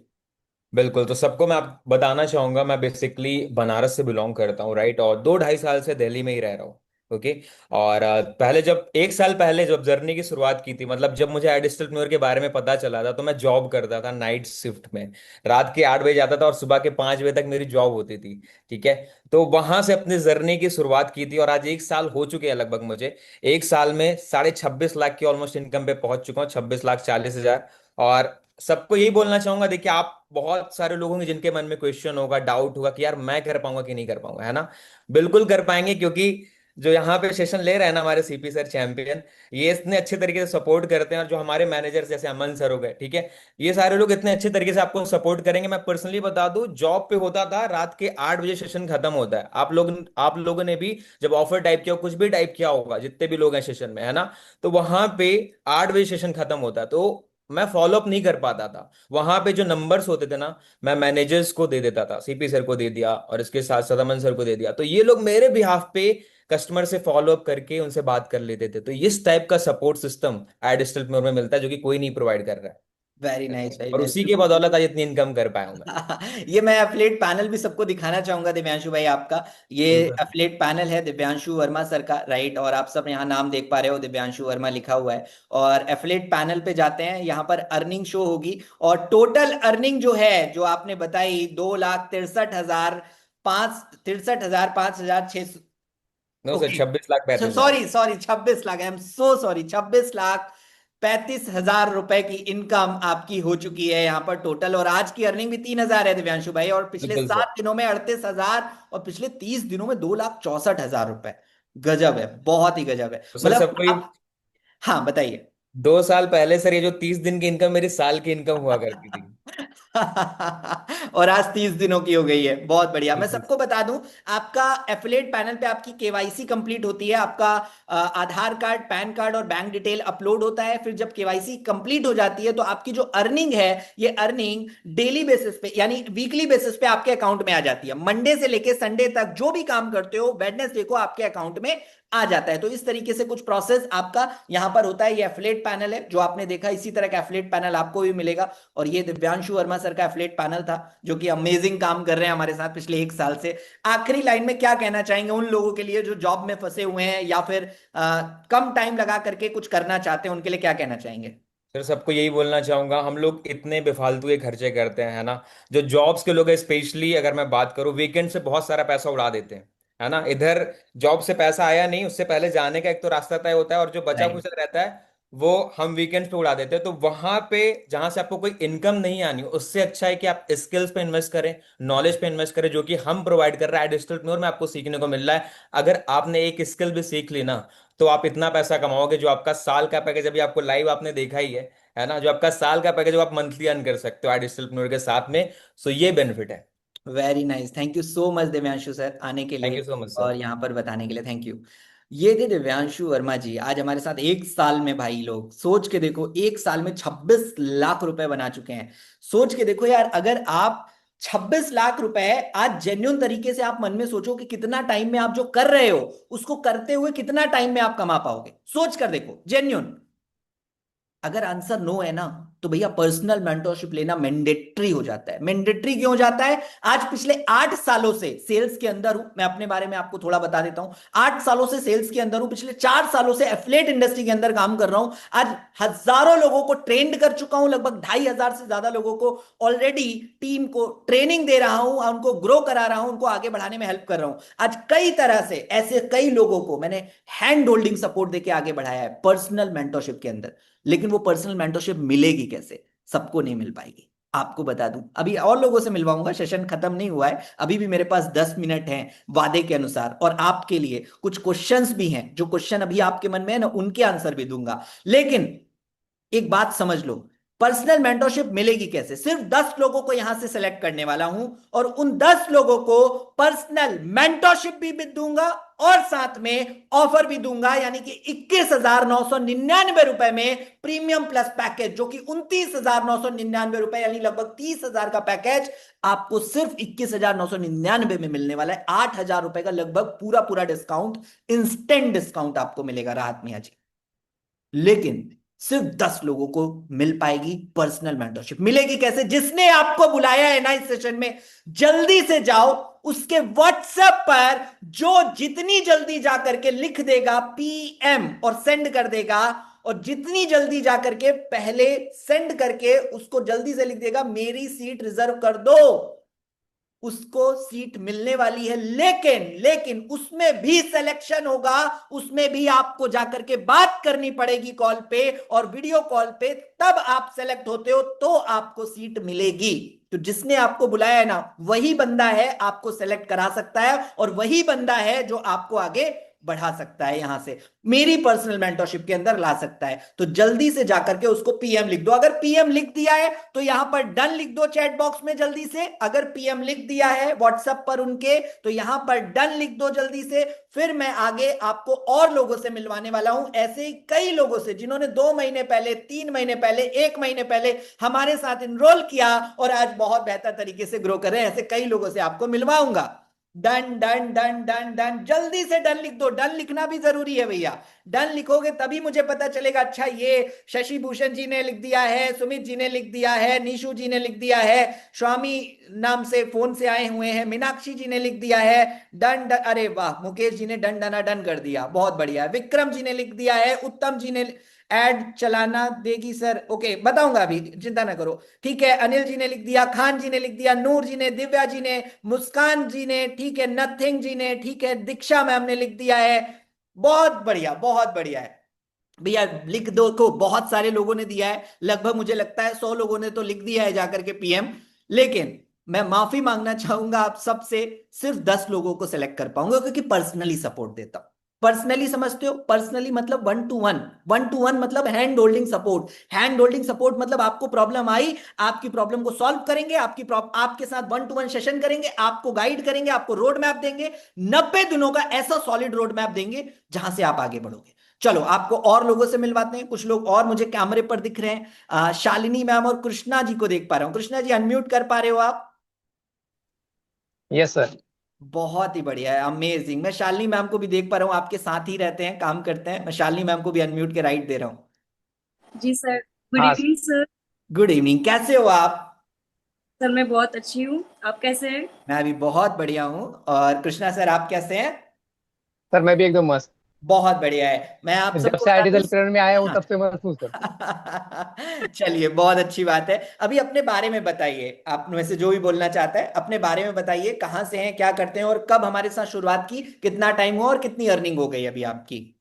बिल्कुल, तो सबको मैं आप बताना चाहूंगा, मैं बेसिकली बनारस से बिलोंग करता हूँ, राइट, और 2 ढाई साल से दिल्ली में ही रह रहा हूँ। ओके। और पहले जब 1 साल पहले जब जर्नी की शुरुआत की थी, मतलब जब मुझे एडिस्ट्रेंटमेंट के बारे में पता चला था, तो मैं जॉब करता था नाइट शिफ्ट में। रात के 8 बजे जाता था और सुबह के 5 बजे तक मेरी जॉब होती थी। ठीक है। तो वहां से अपनी जर्नी की शुरुआत की थी, और आज 1 साल हो चुके हैं लगभग मुझे। 1 साल में 26.5 लाख की ऑलमोस्ट इनकम पे पहुंच चुका हूँ, 26,40,000। और सबको यही बोलना चाहूंगा, देखिए, आप बहुत सारे लोग होंगे जिनके मन में क्वेश्चन होगा, डाउट होगा कि यार मैं कर पाऊंगा कि नहीं कर पाऊंगा, है ना। बिल्कुल कर पाएंगे, क्योंकि जो यहाँ पे सेशन ले रहे हैं ना हमारे सीपी सर चैंपियन, ये इतने अच्छे तरीके से सपोर्ट करते हैं। और जो हमारे मैनेजर जैसे अमन सर हो गए, ठीक है, ये सारे लोग इतने अच्छे तरीके से आपको सपोर्ट करेंगे। मैं पर्सनली बता दूं, जॉब पे होता था, रात के 8 बजे सेशन खत्म होता है। आप लोगों ने भी जब ऑफर टाइप किया, कुछ भी टाइप किया होगा, जितने भी लोग हैं सेशन में, है ना, तो वहां पे 8 बजे सेशन खत्म होता है। तो मैं फॉलो अप नहीं कर पाता था। वहां पे जो नंबर्स होते थे ना, मैं मैनेजर्स को दे देता था, सीपी सर को दे दिया, और इसके साथ सदामन सर को दे दिया, तो ये लोग मेरे बिहाफ पे कस्टमर से फॉलो अप करके उनसे बात कर लेते थे। तो इस टाइप का सपोर्ट सिस्टम एडिस्टल में मिलता है, जो कि कोई नहीं प्रोवाइड कर रहा वेरी है। नाइस, वेरी और नाइस। उसी के बदौलत आज इतनी इनकम कर पाया हूं मैं। ये मैं एफिलेट पैनल भी सबको दिखाना चाहूंगा दिव्यांशु भाई आपका। ये बिल्कुल। एफिलेट पैनल है दिव्यांशु वर्मा सर का, राइट। और आप सब यहाँ नाम देख पा रहे हो, दिव्यांशु वर्मा लिखा हुआ है। और एफिलेट पैनल पे जाते हैं, यहाँ पर अर्निंग शो होगी। और टोटल अर्निंग जो है, जो आपने बताई, 2,63,000, 5 63,000, 5,600। No sir, okay, 26,35,000। Sorry sorry, 26 lakh, I am so sorry, 26,35,000 रुपए की इनकम आपकी हो चुकी है यहाँ पर टोटल। और आज की अर्निंग भी 3,000 है दिव्यांशु भाई, और पिछले बिल्कुल सर। 7 दिनों में 38,000, और पिछले 30 दिनों में 2,64,000 रुपए। गजब है, बहुत ही गजब है। तो सर मतलब सबको ये, आप, हाँ बताइए। 2 साल पहले सर, ये जो 30 दिन की इनकम मेरी साल की इनकम हुआ करती थी। और आज 30 दिनों की हो गई है। बहुत बढ़िया। मैं बिल्कुल। सबको बता दूं, आपका एफिलेट पैनल पे आपकी केवाईसी कंप्लीट होती है, आपका आधार कार्ड, पैन कार्ड और बैंक डिटेल अपलोड होता है। फिर जब केवाईसी कंप्लीट हो जाती है, तो आपकी जो अर्निंग है, ये अर्निंग डेली बेसिस पे यानी वीकली बेसिस पे आपके अकाउंट में आ जाती है। मंडे से लेके संडे तक जो भी काम करते हो, वेडनेसडे को आपके अकाउंट में आ जाता है। तो इस तरीके से कुछ प्रोसेस आपका यहां पर होता है। ये एफिलेट पैनल है जो आपने देखा, इसी तरह का एफिलेट पैनल आपको भी मिलेगा। और ये दिव्यांशु वर्मा सर का एफिलेट पैनल था, जो कि अमेजिंग काम कर रहे हैं हमारे साथ पिछले 1 साल से। आखिरी लाइन में क्या कहना चाहेंगे उन लोगों के लिए जो जॉब में फंसे हुए हैं, या फिर कम टाइम लगा करके कुछ करना चाहते हैं, उनके लिए क्या कहना चाहेंगे। सर सबको यही बोलना चाहूंगा, हम लोग इतने बेफालतू के खर्चे करते हैं, है ना। जो जॉब्स के लोग हैं, स्पेशली अगर मैं बात करूं, वीकेंड से बहुत सारा पैसा उड़ा देते हैं, है ना। इधर जॉब से पैसा आया नहीं, उससे पहले जाने का एक तो रास्ता तय होता है, और जो बचा राइट। कुछ रहता है वो हम वीकेंड्स पे उड़ा देते हैं। तो वहां पे जहां से आपको कोई इनकम नहीं आनी, उससे अच्छा है कि आप स्किल्स पे इन्वेस्ट करें, नॉलेज पे इन्वेस्ट करें, जो कि हम प्रोवाइड कर रहे हैं डिजिटल में आपको सीखने को मिल रहा है। अगर आपने एक स्किल भी सीख ली ना, तो आप इतना पैसा कमाओगे, जो आपका साल का पैकेज, अभी आपको लाइव आपने देखा ही है ना, जो आपका साल का पैकेज वो आप मंथली अर्न कर सकते हो एडिशनल के साथ में। सो ये बेनिफिट है। Very nice, thank you so much Divyanshu sir आने के थैंक लिए, यू सो मच और सर। यहाँ पर बताने के लिए थैंक यू। ये थे दिव्यांशु वर्मा जी, आज हमारे साथ 1 साल में। भाई लोग सोच के देखो, 1 साल में 26 लाख रुपए बना चुके हैं। सोच के देखो यार, अगर आप 26 लाख रुपए आज जेन्युइन तरीके से आप मन में सोचो कि कितना टाइम में आप जो कर रहे हो, उसको करते हुए कितना टाइम में आप कमा पाओगे, सोच कर देखो जेन्युइन। अगर आंसर नो है ना, तो भैया पर्सनल मेंटरशिप लेना मैंडेटरी हो जाता है। मैंडेटरी क्यों हो जाता है? आज पिछले 8 सालों से सेल्स के अंदर हूं, मैं अपने बारे में आपको थोड़ा बता देता हूं। 8 सालों से सेल्स के अंदर हूं, पिछले 4 सालों से एफिलिएट इंडस्ट्री के अंदर काम कर रहा हूं। आज हजारों लोगों को ट्रेंड कर चुका हूं, लगभग 2,500 से ज्यादा लोगों को ऑलरेडी टीम को ट्रेनिंग दे रहा हूं, उनको ग्रो करा रहा हूं, उनको आगे बढ़ाने में हेल्प कर रहा हूं। आज कई तरह से ऐसे कई लोगों को मैंने हैंड होल्डिंग सपोर्ट देके आगे बढ़ाया है पर्सनल मेंटरशिप के अंदर। लेकिन वो पर्सनल मेंटरशिप मिलेगी कैसे? सबको नहीं मिल पाएगी। आपको बता दूं, अभी और लोगों से मिलवाऊंगा, सेशन खत्म नहीं हुआ है, अभी भी मेरे पास 10 मिनट हैं वादे के अनुसार। और आपके लिए कुछ क्वेश्चंस भी हैं, जो क्वेश्चन अभी आपके मन में है ना, उनके आंसर भी दूंगा। लेकिन एक बात समझ लो, पर्सनल मेंटरशिप मिलेगी कैसे? सिर्फ 10 लोगों को यहां से सेलेक्ट करने वाला हूं, और उन 10 लोगों को पर्सनल मेंटरशिप भी दूंगा, और साथ में ऑफर भी दूंगा, यानी कि 21,999 में प्रीमियम प्लस पैकेज, जो कि 29,999 यानी लगभग 30,000 का पैकेज आपको सिर्फ 21,999 में मिलने वाला है। 8,000 रुपए का लगभग पूरा पूरा डिस्काउंट, इंस्टेंट डिस्काउंट आपको मिलेगा राहत मिया जी। लेकिन सिर्फ 10 लोगों को मिल पाएगी पर्सनल मेंटरशिप। मिलेगी कैसे? जिसने आपको बुलाया है ना इस सेशन में, जल्दी से जाओ उसके व्हाट्सएप पर, जो जितनी जल्दी जाकर के लिख देगा PM और सेंड कर देगा, और जितनी जल्दी जाकर के पहले सेंड करके उसको जल्दी से लिख देगा मेरी सीट रिजर्व कर दो, उसको सीट मिलने वाली है। लेकिन लेकिन उसमें भी सिलेक्शन होगा, उसमें भी आपको जाकर के बात करनी पड़ेगी कॉल पे और वीडियो कॉल पे, तब आप सेलेक्ट होते हो तो आपको सीट मिलेगी। तो जिसने आपको बुलाया है ना, वही बंदा है आपको सेलेक्ट करा सकता है, और वही बंदा है जो आपको आगे बढ़ा सकता है, यहां से मेरी पर्सनल मेंटरशिप के अंदर ला सकता है। तो जल्दी से जाकर के उसको PM लिख दो। अगर PM लिख दिया है तो यहां पर डन लिख दो चैट बॉक्स में जल्दी से। अगर PM लिख दिया है व्हाट्सएप पर उनके, तो यहां पर डन लिख दो जल्दी से। फिर मैं आगे आपको और लोगों से मिलवाने वाला हूं, ऐसे ही कई लोगों से जिन्होंने 2 महीने पहले, 3 महीने पहले, 1 महीने पहले हमारे साथ इनरोल किया और आज बहुत बेहतर तरीके से ग्रो कर रहे हैं। ऐसे कई लोगों से आपको मिलवाऊंगा। Done done done done done, जल्दी से डन लिख दो। डन लिखना भी जरूरी है भैया। डन लिखोगे तभी मुझे पता चलेगा, अच्छा ये शशि भूषण जी ने लिख दिया है, सुमित जी ने लिख दिया है, निशु जी ने लिख दिया है, स्वामी नाम से फोन से आए हुए हैं, मीनाक्षी जी ने लिख दिया है। डन डन, अरे वाह, मुकेश जी ने डन डना डन कर दिया, बहुत बढ़िया। विक्रम जी ने लिख दिया है, उत्तम जी ने ऐड चलाना देगी सर, ओके बताऊंगा अभी, चिंता ना करो। ठीक है, अनिल जी ने लिख दिया, खान जी ने लिख दिया, नूर जी ने, दिव्या जी ने, मुस्कान जी ने, ठीक है, नथिंग जी ने, ठीक है, दीक्षा मैम ने लिख दिया है। बहुत बढ़िया, बहुत बढ़िया है भैया। लिख दो को बहुत सारे लोगों ने दिया है, लगभग मुझे लगता है 100 लोगों ने तो लिख दिया है जाकर के PM। लेकिन मैं माफी मांगना चाहूंगा आप सबसे, सिर्फ 10 लोगों को सिलेक्ट कर पाऊंगा क्योंकि पर्सनली सपोर्ट देता हूं। पर्सनली समझते हो? पर्सनली मतलब 1 to 1, 1 to 1 मतलब hand holding support. Hand holding support मतलब आपको प्रॉब्लम आई, आपकी प्रॉब्लम को सॉल्व करेंगे, आपके साथ 1 to 1 सेशन करेंगे, आपको गाइड करेंगे, आपको रोड मैप देंगे, 90 दिनों का ऐसा सॉलिड रोड मैप देंगे जहां से आप आगे बढ़ोगे। चलो आपको और लोगों से मिलवाते हैं। कुछ लोग और मुझे कैमरे पर दिख रहे हैं, शालिनी मैम और कृष्णा जी को देख पा रहा हूं। कृष्णा जी अनम्यूट कर पा रहे हो आप? Yes sir. बहुत ही बढ़िया है, अमेजिंग। मैं शालिनी मैम को भी देख पा रहा हूँ, आपके साथ ही रहते हैं, काम करते हैं। मैं शालिनी मैम को भी अनम्यूट के राइट दे रहा हूँ। जी सर। गुड हाँ इवनिंग सर। गुड इवनिंग, कैसे हो आप? सर मैं बहुत अच्छी हूँ, आप कैसे हैं? मैं भी बहुत बढ़िया हूँ। और कृष्णा सर आप कैसे हैं? सर, मैं भी एकदम मस्त। बहुत बढ़िया है। मैं आप जब सबको से आईटी बताता सेल में आया हूँ हूँ। तब से मस्त हूँ सर। चलिए बहुत अच्छी बात है। अभी अपने बारे में बताइए, आप में से जो भी बोलना चाहता है अपने बारे में बताइए, कहाँ से हैं, क्या करते हैं और कब हमारे साथ शुरुआत की, कितना टाइम हुआ और कितनी अर्निंग हो गई अभी आपकी।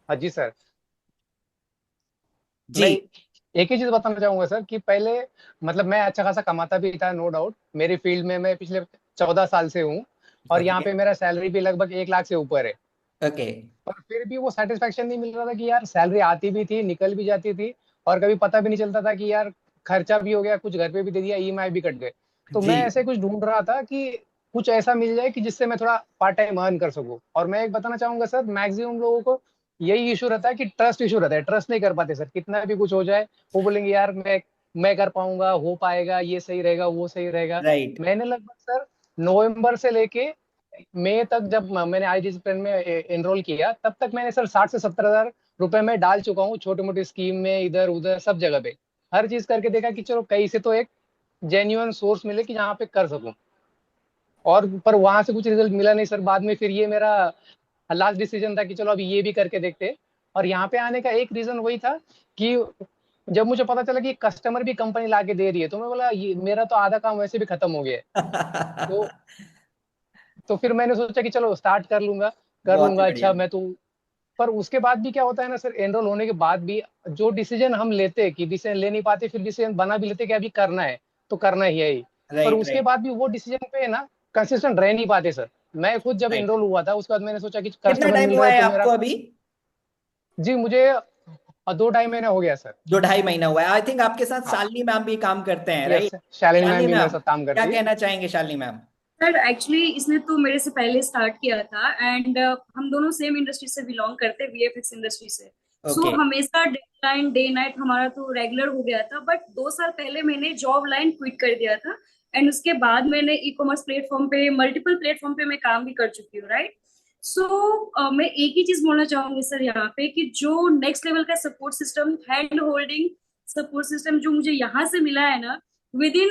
हाँ जी सर। जी। मैं एक ही चीज बताना चाहूंगा सर कि पहले मतलब मैं अच्छा खासा कमाता भी था, नो डाउट। मेरी फील्ड में मैं पिछले 14 साल से हूँ और यहाँ ओके। पे मेरा सैलरी भी लगभग 1 लाख से ऊपर है। ओके। पर फिर भी वो सेटिस्फेक्शन नहीं मिल रहा था कि यार सैलरी आती भी थी, निकल भी जाती थी, और कभी पता भी नहीं चलता था कि यार खर्चा भी हो गया, कुछ घर पे भी दे दिया, EMI भी कट गए। तो जी। मैं ऐसे कुछ ढूंढ रहा था कि कुछ ऐसा मिल जाए कि जिससे मैं थोड़ा पार्ट टाइम अर्न कर सकूं। और मैं एक बताना चाहूंगा सर, मैक्सिमम लोगों को यही इशू रहता है कि ट्रस्ट इशू रहता है, ट्रस्ट नहीं कर पाते सर। कितना भी कुछ हो जाए वो बोलेंगे यार मैं कर पाऊंगा, हो पाएगा, ये सही रहेगा, वो सही रहेगा। राइट। मैंने लगभग सर नवंबर से लेके मई तक जब मैंने आई डिसिप्लिन में एनरोल किया, तब तक मैंने सर 60 से 70 हजार रुपए में डाल चुका हूँ, छोटी मोटी स्कीम में, इधर उधर सब जगह पे। हर चीज करके देखा कि चलो कहीं से तो एक जेन्युइन सोर्स मिले कि जहाँ पे कर सकूं। और पर वहां से कुछ रिजल्ट मिला नहीं सर। बाद में फिर ये मेरा लास्ट डिसीजन था कि चलो अभी ये भी करके देखते हैं। और यहाँ पे आने का एक रीजन वही था कि जब मुझे पता चला कि कस्टमर भी कंपनी ला के दे रही है, तो मैं बोला ये मेरा तो आधा काम वैसे भी खत्म हो गया है। तो तो फिर मैंने सोचा कि चलो स्टार्ट कर बहुत ही लूंगा। बढ़िया। अच्छा मैं तो, पर उसके बाद भी क्या होता है ना सर, एनरोल होने के बाद भी जो डिसीजन हम लेते हैं कि डिसीजन ले नहीं पाते, फिर डिसीजन बना भी लेते कि अभी करना है तो करना ही है ही। पर राइट। उसके राइट। बाद भी वो डिसीजन पे ना कंसिस्टेंट रह नहीं पाते सर। मैं खुद जब राइट। एनरोल हुआ था उसके बाद मैंने सोचा कि कितना कस्टमर टाइम मिल हुआ रहे है तो मेरा, आपको अभी? जी मुझे 2 ढाई महीने हो गया सर। 2 ढाई महीना हुआ है। आई थिंक आपके साथ शालिनी मैम भी काम करते हैं, yes, right? Shalini ma'am Shalini भी मेरे मैम साथ काम क्या करती है। कहना चाहेंगे, शालिनी मैम? सर एक्चुअली इसने तो मेरे से पहले स्टार्ट किया था एंड हम दोनों सेम इंडस्ट्री से बिलोंग करते हैं, वीएफएक्स इंडस्ट्री से। So okay. हमेशा डेडलाइन डे नाइट हमारा तो रेगुलर हो गया था, बट 2 साल पहले मैंने जॉब लाइन क्विट कर दिया था एंड उसके बाद मैंने ई कॉमर्स प्लेटफॉर्म पे, मल्टीपल प्लेटफॉर्म पे मैं काम भी कर चुकी हूँ, राइट। सो मैं एक ही चीज बोलना चाहूंगी सर यहाँ पे कि जो नेक्स्ट लेवल का support system, hand holding support system जो मुझे यहाँ से मिला है ना, विद इन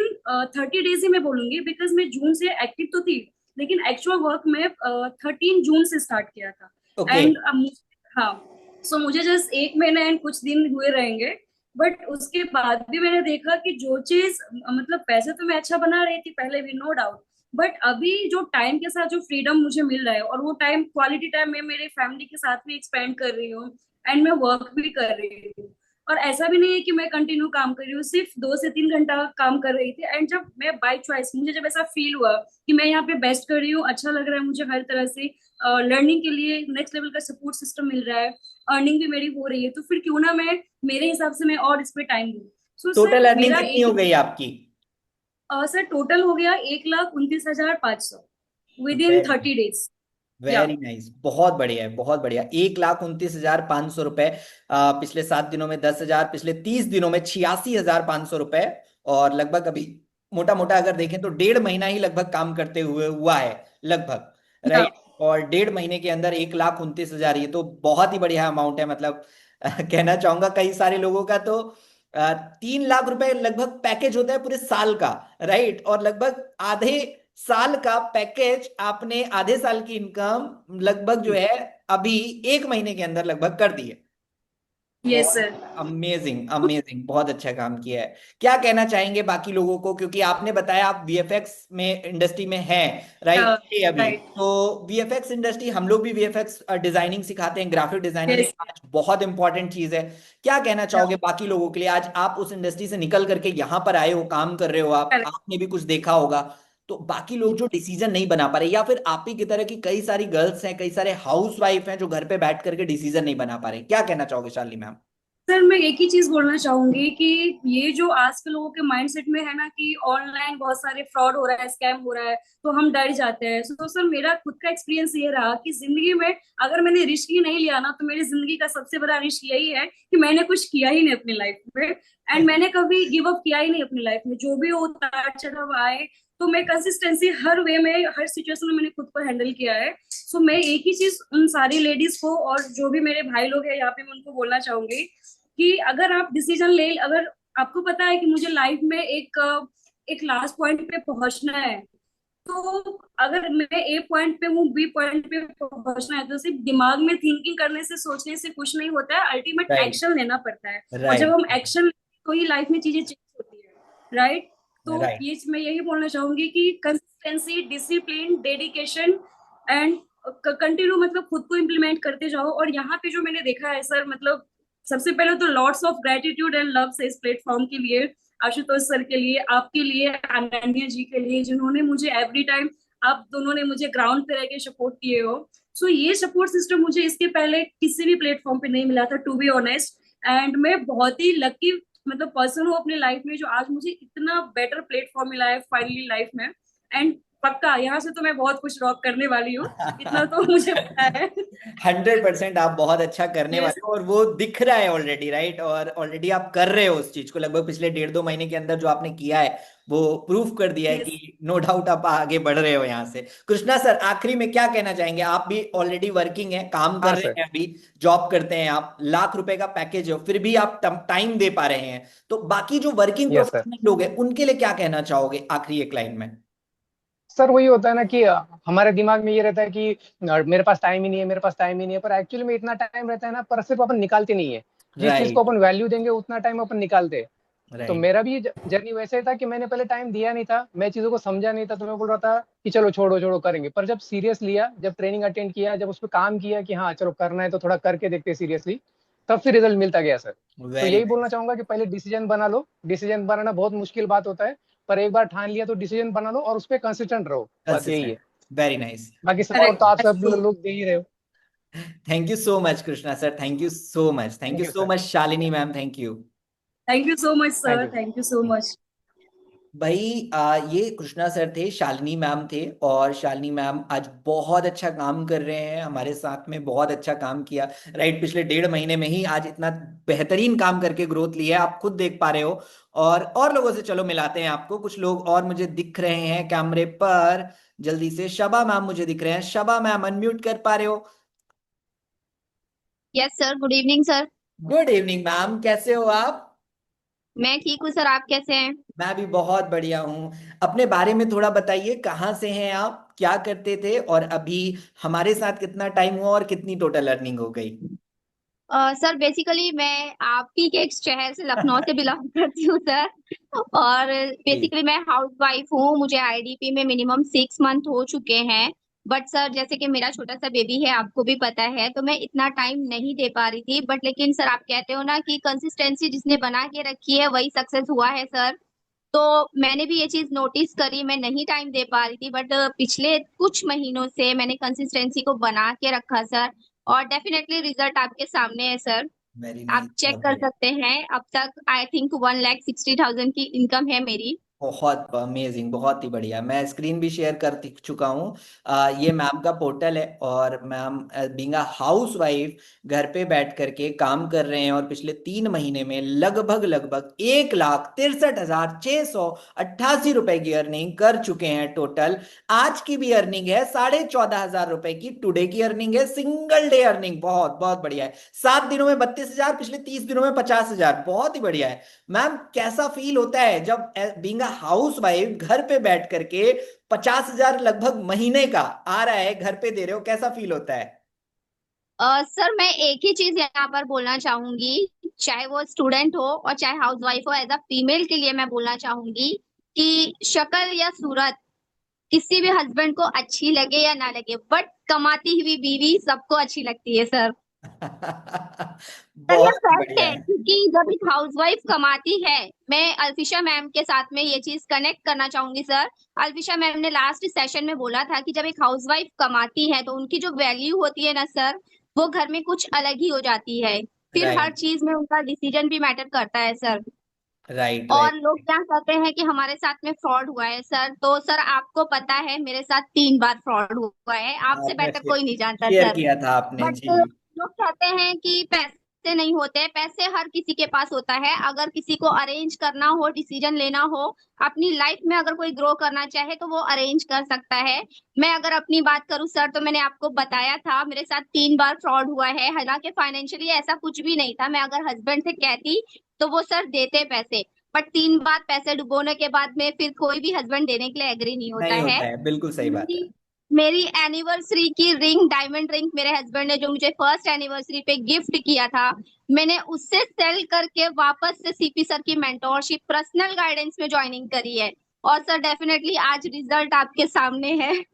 30 डेज ही मैं बोलूंगी, बिकॉज मैं जून से एक्टिव तो थी लेकिन एक्चुअल वर्क में 13 जून से स्टार्ट किया था। ओके। एंड हाँ, सो मुझे जस्ट 1 महीना एंड कुछ दिन हुए रहेंगे, बट उसके बाद भी मैंने देखा कि जो चीज मतलब पैसे तो मैं अच्छा बना रही थी पहले भी, नो डाउट, बट अभी जो टाइम के साथ जो फ्रीडम मुझे मिल रहा है और वो टाइम, क्वालिटी टाइम मैं मेरे फैमिली के साथ भी एक्सपेंड कर रही हूँ एंड मैं वर्क भी कर रही हूँ। और ऐसा भी नहीं है कि मैं कंटिन्यू काम कर रही हूँ, सिर्फ 2 से 3 घंटा काम कर रही थी एंड जब मैं बाय चॉइस, मुझे जब ऐसा फील हुआ कि मैं यहाँ पे बेस्ट कर रही हूँ, अच्छा लग रहा है मुझे हर तरह से, लर्निंग के लिए नेक्स्ट लेवल का सपोर्ट सिस्टम मिल रहा है, अर्निंग भी मेरी हो रही है, तो फिर क्यों ना मैं, मेरे हिसाब से मैं और इस पे टाइम दूँ। सो टोटल सर अर्निंग मेरा कितनी एक हो गई आपकी? सर टोटल हो गया 1,29,500 विद इन वेरी 30 डेज। या वेरी नाइस, बहुत बढ़िया है, बहुत बढ़िया। 1,29,500 रुपए। पिछले 7 दिनों में 10,000, पिछले 30 दिनों में 86,500 रुपए। और लगभग अभी मोटा मोटा अगर देखें तो 1.5 महीना ही लगभग काम करते हुए हुआ है लगभग, या राइट। और 1.5 महीने के अंदर 1,29,000, ये तो बहुत ही बढ़िया अमाउंट है। मतलब कहना चाहूंगा कई सारे लोगों का तो 3 लाख रुपए लगभग पैकेज होता है पूरे साल का, राइट। और लगभग आधे साल का पैकेज आपने, आधे साल की इनकम लगभग जो है अभी 1 महीने के अंदर लगभग कर दी है। यस बहुत सर। अमेजिंग, अमेजिंग, बहुत अच्छा काम किया है। क्या कहना चाहेंगे बाकी लोगों को, क्योंकि आपने बताया आप वीएफएक्स में इंडस्ट्री में हैं, राइट, ये अभी राइट। तो वीएफएक्स इंडस्ट्री, हम लोग भी वीएफएक्स डिजाइनिंग सिखाते हैं, ग्राफिक डिजाइनिंग यस। एक आज बहुत इंपॉर्टेंट चीज है। क्या कहना चाहोगे बाकी लोगों के लिए? आज आप उस इंडस्ट्री से निकल करके यहाँ पर आए हो, काम कर रहे हो, आप आपने भी कुछ देखा होगा, तो बाकी लोग जो डिसीजन नहीं बना पा रहे, या फिर आप ही की तरह की कई सारी गर्ल्स हैं, कई सारे हाउस वाइफ हैं जो घर पे बैठ करके डिसीजन नहीं बना पा रहे, क्या कहना चाहोगे शालिनी मैम? सर मैं एक ही चीज बोलना चाहूंगी कि ये जो आज के लोगों के माइंडसेट में है ना कि ऑनलाइन बहुत सारे फ्रॉड हो रहा है, स्कैम हो रहा है, तो हम डर जाते हैं। तो सर मेरा खुद का एक्सपीरियंस ये रहा कि जिंदगी में अगर मैंने रिस्क ही नहीं लिया ना, तो मेरी जिंदगी का सबसे बड़ा रिस्क यही है कि मैंने कुछ किया ही नहीं अपनी लाइफ में एंड मैंने कभी गिव अप किया ही नहीं अपनी लाइफ में। जो भी उतार चढ़ाव आए, तो मैं कंसिस्टेंसी हर वे में, हर सिचुएशन में मैंने खुद को हैंडल किया है। सो मैं एक ही चीज उन सारी लेडीज को और जो भी मेरे भाई लोग हैं यहाँ पे, मैं उनको बोलना चाहूंगी कि अगर आप डिसीजन ले, अगर आपको पता है कि मुझे लाइफ में एक लास्ट पॉइंट पे पहुंचना है, तो अगर मैं ए पॉइंट पे हूँ, बी पॉइंट पे पहुंचना है, तो सिर्फ दिमाग में थिंकिंग करने से, सोचने से कुछ नहीं होता है, अल्टीमेट राइट, एक्शन लेना पड़ता है। और जब राइट, हम एक्शन लेते हैं तो ही लाइफ में चीजें चेंज होती है, राइट। तो राइट। ये मैं यही बोलना चाहूंगी कि consistency, discipline, dedication and continue, मतलब खुद को इम्प्लीमेंट करते जाओ। और यहाँ पे जो मैंने देखा है सर, मतलब सबसे पहले तो lots of gratitude and love से इस प्लेटफॉर्म के लिए, आशुतोष सर के लिए, आपके लिए, अनन्या जी के लिए, जिन्होंने मुझे एवरी टाइम, आप दोनों ने मुझे ग्राउंड पे रह के सपोर्ट किए हो। सो ये सपोर्ट सिस्टम मुझे इसके पहले किसी भी प्लेटफॉर्म पे नहीं मिला था, टू बी ऑनेस्ट। एंड मैं बहुत ही लकी मतलब पर्सन हूँ अपने लाइफ में, जो आज मुझे इतना बेटर प्लेटफॉर्म मिला है फाइनली लाइफ में। एंड पक्का यहाँ से तो मैं बहुत कुछ रॉक करने वाली हूँ, इतना तो मुझे पता है। 100% आप बहुत अच्छा करने यस। वाले हो, और वो दिख रहा है ऑलरेडी, राइट। और ऑलरेडी आप कर रहे हो उस चीज को, लगभग पिछले 1.5-2 महीने के अंदर जो आपने किया है वो प्रूफ कर दिया है यस। कि नो डाउट आप आगे बढ़ रहे हो यहाँ से। कृष्णा सर, आखिरी में क्या कहना चाहेंगे? आप भी ऑलरेडी वर्किंग है, काम कर हाँ रहे सर। हैं, अभी जॉब करते हैं, आप ₹1,00,000 का पैकेज है, फिर भी आप टाइम दे पा रहे हैं, तो बाकी जो वर्किंग यस सर। प्रोफेशनल लोग हैं उनके लिए क्या कहना चाहोगे आखिरी एक लाइन में? सर वही होता है ना कि हमारे दिमाग में ये रहता है कि मेरे पास टाइम ही नहीं है, मेरे पास टाइम ही नहीं है, पर एक्चुअली में इतना टाइम रहता है ना, पर सिर्फ अपन निकालते नहीं है। जिस चीज को राइट, अपन वैल्यू देंगे उतना टाइम अपन निकालते हैं। तो राइट। मेरा भी जर्नी वैसे ही था कि मैंने पहले टाइम दिया नहीं था, मैं चीजों को समझा नहीं था, तो मैं बोल रहा था कि चलो छोड़ो छोड़ो करेंगे। पर जब सीरियस लिया, जब ट्रेनिंग अटेंड किया, जब उस पर काम किया कि हाँ चलो करना है तो थोड़ा करके देखते सीरियसली, तब फिर रिजल्ट मिलता गया सर। तो वेरी यही बोलना चाहूंगा कि पहले डिसीजन बना लो। डिसीजन बनाना बहुत मुश्किल बात होता है, पर एक बार ठान लिया तो डिसीजन बना लो और उस पर कंसिस्टेंट रहो, बस यही कंसिस्टेंट। है। Very nice. बाकी सपोर्ट तो आप करेक्ट। सब लोग दे ही रहे हो। Thank you so much Krishna sir, thank you so much, thank thank you you so sir. Much Shalini ma'am, thank you. Thank you so much thank sir, you. Thank you so much. भाई ये Krishna sir थे, Shalini ma'am थे, और Shalini ma'am आज बहुत अच्छा काम कर रहे हैं हमारे साथ में, बहुत अच्छा काम किया। राइट, पिछले 1.5 महीने में ही आज इतना बेहतरीन काम करके ग्रोथ लिया है, आप खुद देख पा रहे हो। और लोगों से चलो मिलाते हैं आपको, कुछ लोग और मुझे दिख रहे हैं कैमरे पर। जल्दी से शबा मैम मुझे दिख रहे हैं, शबा मैम अनम्यूट कर पा रहे हो? Yes sir, good evening sir. Good evening ma'am, कैसे हो आप? मैं ठीक हूँ सर, आप कैसे हैं? मैं भी बहुत बढ़िया हूँ। अपने बारे में थोड़ा बताइए, कहाँ से हैं आप, क्या करते थे, और अभी हमारे साथ कितना टाइम हुआ और कितनी टोटल अर्निंग हो गई? सर बेसिकली मैं आप ही के एक शहर से, लखनऊ से बिलोंग करती हूँ सर। और जी। बेसिकली मैं हाउस वाइफ हूँ, मुझे आईडीपी में मिनिमम 6 मंथ हो चुके हैं। बट सर जैसे कि मेरा छोटा सा बेबी है, आपको भी पता है, तो मैं इतना टाइम नहीं दे पा रही थी। बट लेकिन सर आप कहते हो ना कि कंसिस्टेंसी जिसने बना के रखी है वही सक्सेस हुआ है सर। तो मैंने भी ये चीज नोटिस करी, मैं नहीं टाइम दे पा रही थी, बट पिछले कुछ महीनों से मैंने कंसिस्टेंसी को बना के रखा सर। और डेफिनेटली रिजल्ट आपके सामने है सर। वेरी आप नाइस, चेक बहुत कर बढ़िया। सकते हैं, अब तक आई थिंक 1,60,000 की इनकम है मेरी। बहुत अमेजिंग, बहुत ही बढ़िया। मैं स्क्रीन भी शेयर कर चुका हूँ। ये मैम का पोर्टल है, और ma'am being a house wife घर पे बैठ करके काम कर रहे हैं, और पिछले 3 महीने में लगभग लगभग 1,63,688 रुपए की अर्निंग कर चुके हैं टोटल। आज की भी अर्निंग है 14,500 रुपए की, टुडे की अर्निंग है, सिंगल डे अर्निंग। बहुत बहुत बढ़िया है। 7 दिनों में 32,000, पिछले 30 दिनों में 50,000, बहुत ही बढ़िया है। मैम कैसा फील होता है जब बीइंग अ हाउस वाइफ घर पे बैठ करके 50,000 लगभग महीने का आ रहा है, घर पे दे रहे हो, कैसा फील होता है? सर मैं एक ही चीज यहाँ पर बोलना चाहूंगी, चाहे वो स्टूडेंट हो और चाहे हाउस वाइफ हो, एज अ फीमेल के लिए मैं बोलना चाहूंगी कि शक्ल या सूरत किसी भी हस्बैंड को अच्छी लगे या ना लगे, बट कमाती हुई बीवी सबको अच्छी लगती है सर। सर ये बहुत ही फैक्ट बढ़िया है, है। क्योंकि जब एक हाउसवाइफ कमाती है, मैं अल्फिशा मैम के साथ में ये चीज कनेक्ट करना चाहूंगी सर। अल्फिशा मैम ने लास्ट सेशन में बोला था कि जब एक हाउसवाइफ कमाती है तो उनकी जो वैल्यू होती है ना सर, वो घर में कुछ अलग ही हो जाती है। फिर हर राइट, चीज में उनका डिसीजन भी मैटर करता है सर। राइट, और राइट। लोग क्या कहते हैं कि हमारे साथ में फ्रॉड हुआ है सर, तो सर आपको पता है मेरे साथ 3 बार फ्रॉड हुआ है, आपसे आपने बेटर कोई नहीं जानता शेयर सर। किया था आपने बट जी। लोग कहते हैं कि पैसे नहीं होते, पैसे हर किसी के पास होता है। अगर किसी को अरेंज करना हो, डिसीजन लेना हो, अपनी लाइफ में अगर कोई ग्रो करना चाहे तो वो अरेंज कर सकता है। मैं अगर अपनी बात करूं सर, तो मैंने आपको बताया था मेरे साथ 3 बार फ्रॉड हुआ है। हालांकि फाइनेंशियली ऐसा कुछ भी नहीं था, मैं अगर हस्बैंड से कहती तो वो सर देते पैसे। बट 3 बार पैसे डुबोने के बाद में फिर कोई भी हस्बैंड देने के लिए एग्री नहीं होता नहीं है। होता है, बिल्कुल सही बात है। मेरी मेरी एनिवर्सरी की रिंग, डायमंड रिंग, मेरे हस्बैंड ने जो मुझे फर्स्ट एनिवर्सरी पे गिफ्ट किया था, मैंने उससे सेल करके वापस से सीपी सर की मेंटोरशिप, पर्सनल गाइडेंस में ज्वाइनिंग करी है। और सर डेफिनेटली आज रिजल्ट आपके सामने है।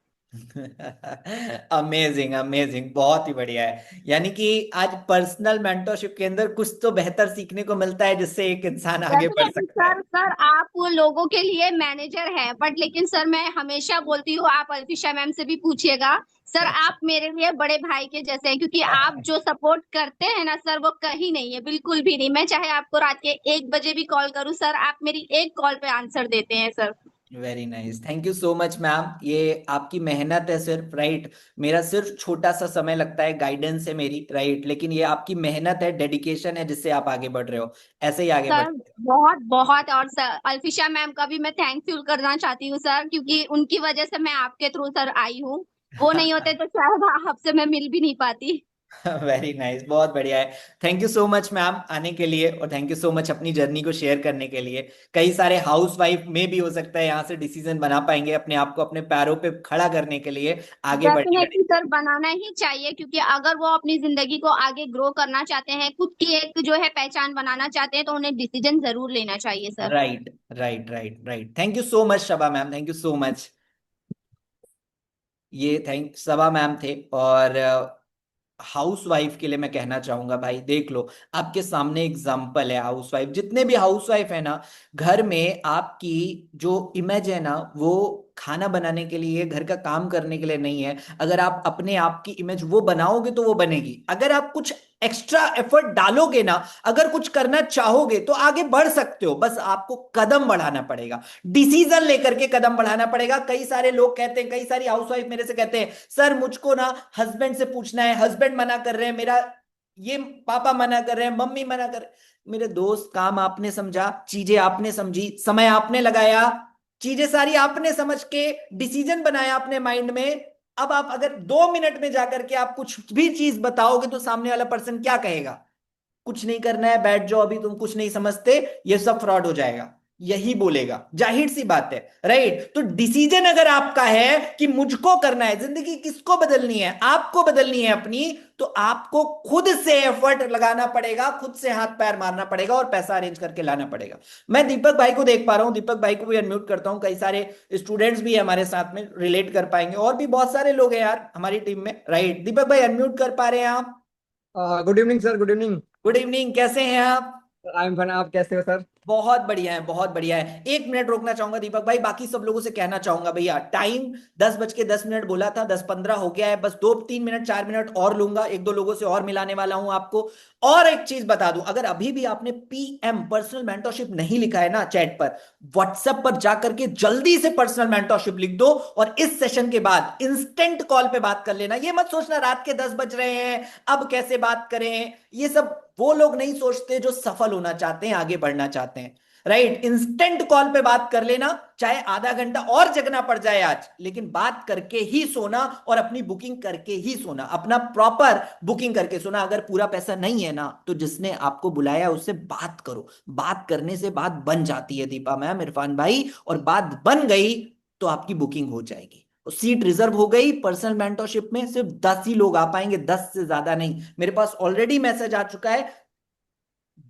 अमेजिंग, अमेजिंग, बहुत ही बढ़िया है। यानी कि आज पर्सनल मेंटरशिप के अंदर कुछ तो बेहतर सीखने को मिलता है, जिससे एक इंसान आगे बढ़ डेफिनेटली सकता है। सर आप वो लोगों के लिए मैनेजर है, बट लेकिन सर मैं हमेशा बोलती हूँ, आप अल्फिशा मैम से भी पूछिएगा, सर आप मेरे लिए बड़े भाई के जैसे हैं, क्योंकि आप जो सपोर्ट करते हैं ना सर, वो कहीं नहीं है, बिल्कुल भी नहीं। मैं चाहे आपको रात के 1 बजे भी कॉल करूँ सर, आप मेरी एक कॉल पे आंसर देते हैं sir. Very nice, thank you so much ma'am. ये आपकी मेहनत है सिर्फ, राइट। मेरा सिर्फ छोटा सा समय लगता है, गाइडेंस है मेरी, राइट, लेकिन ये आपकी मेहनत है, डेडिकेशन है, जिससे आप आगे बढ़ रहे हो। ऐसे ही आगे सर बढ़ते बहुत बहुत, और सर अल्फिशा मैम का भी मैं थैंकफुल करना चाहती हूँ सर, क्योंकि उनकी वजह से मैं आपके थ्रू सर आई हूँ। वो नहीं रहो। होते तो शायद आपसे मैं मिल भी नहीं पाती। वेरी नाइस, बहुत बढ़िया है। Thank you so much ma'am आने के लिए, और थैंक यू सो मच अपनी जर्नी को शेयर करने के लिए। कई सारे हाउस वाइफ में भी हो सकता है यहाँ से डिसीजन बना पाएंगे अपने आप को अपने पैरों पे खड़ा करने के लिए, आगे बढ़ने डेफिनेटली के सर बनाना ही चाहिए, क्योंकि अगर वो अपनी जिंदगी को आगे ग्रो करना चाहते हैं, खुद की एक जो है पहचान बनाना चाहते हैं, तो उन्हें डिसीजन जरूर लेना चाहिए लिए। Sir. Right, right, right, right. Thank you so much Shaba ma'am, thank you so much. ये थैंक सबा मैम थे। और हाउस वाइफ के लिए मैं कहना चाहूंगा, भाई देख लो, आपके सामने एग्जाम्पल है। हाउस वाइफ, जितने भी हाउस वाइफ है ना, घर में आपकी जो इमेज है ना, वो खाना बनाने के लिए, घर का काम करने के लिए नहीं है। अगर आप अपने आप की इमेज वो बनाओगे तो वो बनेगी। अगर आप कुछ एक्स्ट्रा एफर्ट डालोगे ना, अगर कुछ करना चाहोगे तो आगे बढ़ सकते हो, बस आपको कदम बढ़ाना पड़ेगा, डिसीजन लेकर के कदम बढ़ाना पड़ेगा। कई सारे लोग कहते हैं, कई सारी हाउसवाइफ मेरे से कहते हैं, सर मुझको ना हस्बैंड से पूछना है, हस्बैंड मना कर रहे हैं, मेरा ये पापा मना कर रहे हैं, मम्मी मना कर रहे हैं। मेरे दोस्त, काम आपने समझा, चीजें आपने समझी, समय आपने लगाया, चीजें सारी आपने समझ के डिसीजन बनाया अपने माइंड में। अब आप अगर 2 मिनट में जाकर के आप कुछ भी चीज बताओगे तो सामने वाला पर्सन क्या कहेगा? कुछ नहीं करना है, बैठ जाओ, अभी तुम कुछ नहीं समझते, ये सब फ्रॉड हो जाएगा, यही बोलेगा। जाहिर सी बात है, राइट? तो डिसीजन अगर आपका है कि मुझको करना है, जिंदगी किसको बदलनी है? आपको बदलनी है अपनी, तो आपको खुद से एफर्ट लगाना पड़ेगा, खुद से हाथ पैर मारना पड़ेगा और पैसा अरेंज करके लाना पड़ेगा। मैं दीपक भाई को देख पा रहा हूं, दीपक भाई को भी अनम्यूट करता हूं। कई सारे स्टूडेंट्स भी हमारे साथ में रिलेट कर पाएंगे, और भी बहुत सारे लोग हैं यार हमारी टीम में, राइट? दीपक भाई अनम्यूट कर पा रहे हैं आप? Good evening sir, good evening. Good evening, कैसे हैं आप? आई एम फाइन, आप कैसे हो सर? बहुत बढ़िया है, बहुत बढ़िया है। 1 मिनट रोकना चाहूंगा दीपक भाई, बाकी सब लोगों से कहना चाहूंगा भैया, टाइम 10:10 बोला था, 10:15 हो गया है, बस 2-3 मिनट 4 मिनट और लूंगा, 1-2 लोगों से और मिलाने वाला हूं आपको। और एक चीज बता दूं, अगर अभी भी आपने PM पर्सनल मेंटरशिप नहीं लिखा है ना चैट पर, व्हाट्सएप पर जाकर के जल्दी से पर्सनल मेंटरशिप लिख दो, और इस सेशन के बाद इंस्टेंट कॉल पे बात कर लेना। ये मत सोचना रात के 10 बज रहे हैं अब कैसे बात करें, ये सब वो लोग नहीं सोचते जो सफल होना चाहते हैं, आगे बढ़ना चाहते हैं, राइट? इंस्टेंट कॉल पे बात कर लेना, चाहे आधा घंटा और जगना पड़ जाए आज, लेकिन बात करके ही सोना, और अपनी बुकिंग करके ही सोना, अपना प्रॉपर बुकिंग करके सोना। अगर पूरा पैसा नहीं है ना, तो जिसने आपको बुलाया उससे बात करो, बात करने से बात बन जाती है दीपा मैम, इरफान भाई, और बात बन गई तो आपकी बुकिंग हो जाएगी, सीट रिजर्व हो गई। पर्सनल मेंटरशिप में सिर्फ 10 ही लोग आ पाएंगे, 10 से ज्यादा नहीं। मेरे पास ऑलरेडी मैसेज आ चुका है,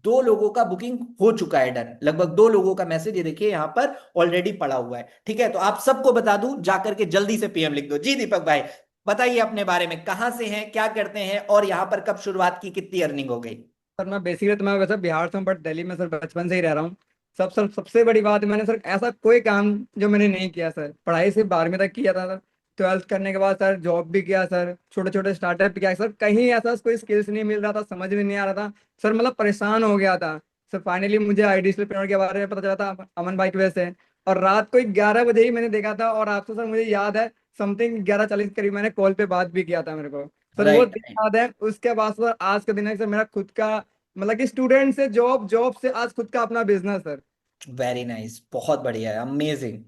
2 लोगों का बुकिंग हो चुका है डन, लगभग 2 लोगों का मैसेज ये देखिए यहां पर ऑलरेडी पड़ा हुआ है। ठीक है, तो आप सबको बता दूं, जाकर के जल्दी से PM लिख दो। जी दीपक भाई बताइए अपने बारे में, कहां से हैं, क्या करते हैं, और यहां पर कब शुरुआत की, कितनी अर्निंग हो गई? सर मैं बेसिकली तो मैं वैसे बिहार से हूँ, बट दिल्ली में सर बचपन से ही रह रहा हूँ। सबसे बड़ी बात है, मैंने सर ऐसा कोई काम जो मैंने नहीं किया सर। पढ़ाई से 12वीं तक किया था सर। 12th करने के बाद सर जॉब भी किया सर, छोटे छोटे स्टार्टअप भी किया सर। कहीं ऐसा कोई स्किल्स नहीं मिल रहा था, समझ में नहीं आ रहा था सर, मतलब परेशान हो गया था सर। फाइनली मुझे IDC के बारे में पता चला था अमन भाई की वजह से, और रात को 11 बजे ही मैंने देखा था। और आपसे सर मुझे याद है समथिंग 11:40 करीब मैंने कॉल पे बात भी किया था मेरे को सर, वो राइट, दिन याद है। उसके बाद सर आज का दिन है सर मेरा खुद का, मतलब कि स्टूडेंट से जॉब, जॉब से आज खुद का अपना बिजनेस सर। वेरी नाइस, बहुत बढ़िया है, अमेजिंग।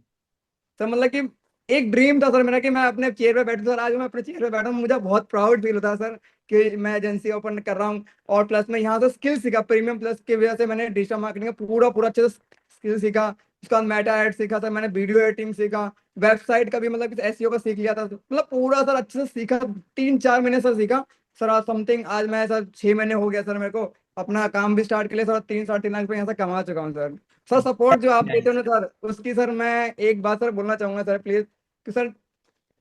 सर मतलब कि एक ड्रीम था सर मेरा कि मैं अपने चेयर पे बैठूं सर। आज मैं अपने चेयर पे बैठा हूं, मुझे बहुत प्राउड फील होता है सर कि मैं एजेंसी ओपन कर रहा हूं। और प्लस मैं यहाँ से स्किल सीखा, प्रीमियम प्लस की वजह से मैंने डिजिटल मार्केटिंग का पूरा पूरा अच्छे से स्किल सीखा। उसके बाद मेटा एड सीखा सर, मैंने वीडियो एडिटिंग सीखा, वेबसाइट का भी मतलब SEO का सीख लिया था, मतलब पूरा सर अच्छे से सीखा। 3-4 महीने सर सीखा सर। आज समथिंग आज मैं सर 6 महीने हो गया सर मेरे को अपना काम भी स्टार्ट कर लिया सर। 3-3.5 लाख रुपए यहाँ से कमा चुका हूँ सर। सर सपोर्ट जो आप देते हो ना सर, उसकी सर मैं एक बात सर बोलना चाहूंगा सर प्लीज, कि सर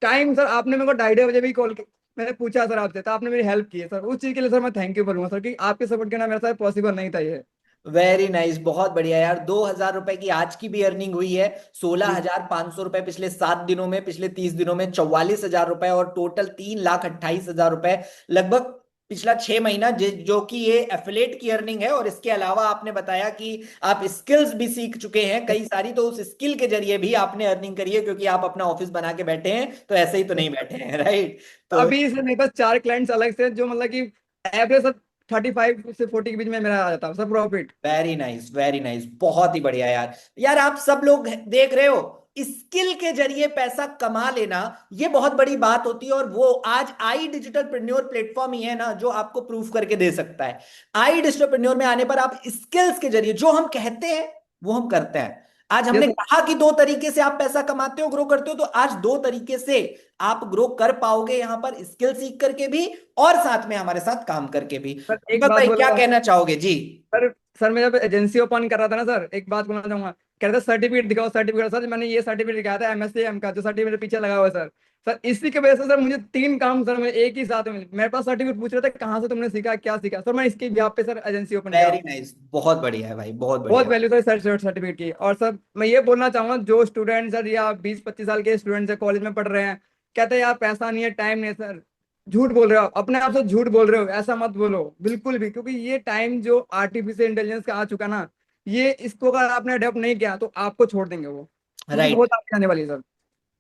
टाइम सर आपने मेरे को 2:30 बजे भी कॉल, मैंने पूछा सर आपसे, तो आपने मेरी हेल्प की है सर। उस चीज के लिए सर मैं थैंक यू बोलूंगा सर, कि आपके सपोर्ट के ना मेरा सर पॉसिबल नहीं था ये। वेरी नाइस, बहुत बढ़िया यार। 2,000 रुपए की आज की भी अर्निंग हुई है, जी 16,500 रुपए पिछले 7 दिनों में, पिछले 30 दिनों में 44,000 रुपए, और टोटल 3,28,000 रुपए लगभग पिछला 6 महीना, जो कि ये एफिलेट की अर्निंग है। और इसके अलावा आपने बताया कि आप स्किल्स भी सीख चुके हैं कई सारी, तो उस स्किल के जरिए भी आपने अर्निंग करी है, क्योंकि आप अपना ऑफिस बना के बैठे हैं, तो ऐसे ही तो नहीं बैठे हैं, राइट? तो अभी सर मेरे पास 4 क्लाइंट्स अलग से, जो मतलब कि एवरेज सर 35 से 40 के बीच में मेरा आ जाता है sir profit. Very nice, very nice, बहुत ही बढ़िया यार। यार आप सब लोग देख रहे हो, स्किल के जरिए पैसा कमा लेना ये बहुत बड़ी बात होती है, और वो आज आई डिजिटलप्रेन्योर प्लेटफॉर्म ही है ना जो आपको प्रूफ करके दे सकता है। आई डिजिटलप्रेन्योर में आने पर आप स्किल्स के जरिए जो हम कहते हैं वो हम करते हैं। आज हमने जैसे कहा कि 2 तरीके से आप पैसा कमाते हो, ग्रो करते हो, तो आज 2 तरीके से आप ग्रो कर पाओगे, यहां पर स्किल सीख करके भी और साथ में हमारे साथ काम करके भी। सर एक दीपक बात भाई बोल क्या रहा कहना चाहोगे? जी। सर, सर मैं जब एजेंसी ओपन कर रहा था ना सर, एक बात बोलना चाहूंगा, कह रहे थे सर्टिफिकेट दिखाओ सर्टिफिकेट। सर मैंने ये सर्टिफिकेट दिखाया था MSc M का, जो सर्टिफिकेट पीछे लगा हुआ है सर। सर इसी की वजह से सर मुझे 3 काम सर मैं एक ही साथ में मिले। मेरे पास सर्टिफिकेट पूछ रहे थे कहाँ से तुमने सीखा, क्या सीखा, सर मैं इसके यहाँ पे सर एजेंसी ओपन किया। वेरी नाइस, बहुत बढ़िया है भाई, बहुत बहुत बढ़िया। वैल्यू था सर सर्टिफिकेट की। और सर मैं ये बोलना चाहूंगा जो स्टूडेंट सर या 20-25 साल के स्टूडेंट है कॉलेज में पढ़ रहे हैं, कहते हैं यार पैसा नहीं है, टाइम नहीं है, सर झूठ बोल रहे हो, अपने आप से झूठ बोल रहे हो, ऐसा मत बोलो बिल्कुल भी। क्योंकि ये टाइम जो आर्टिफिशियल इंटेलिजेंस का आ चुका ना, ये इसको अगर आपने अडेप्ट नहीं किया तो आपको छोड़ देंगे वो, क्योंकि राइट, बहुत आगे आने वाली है सर।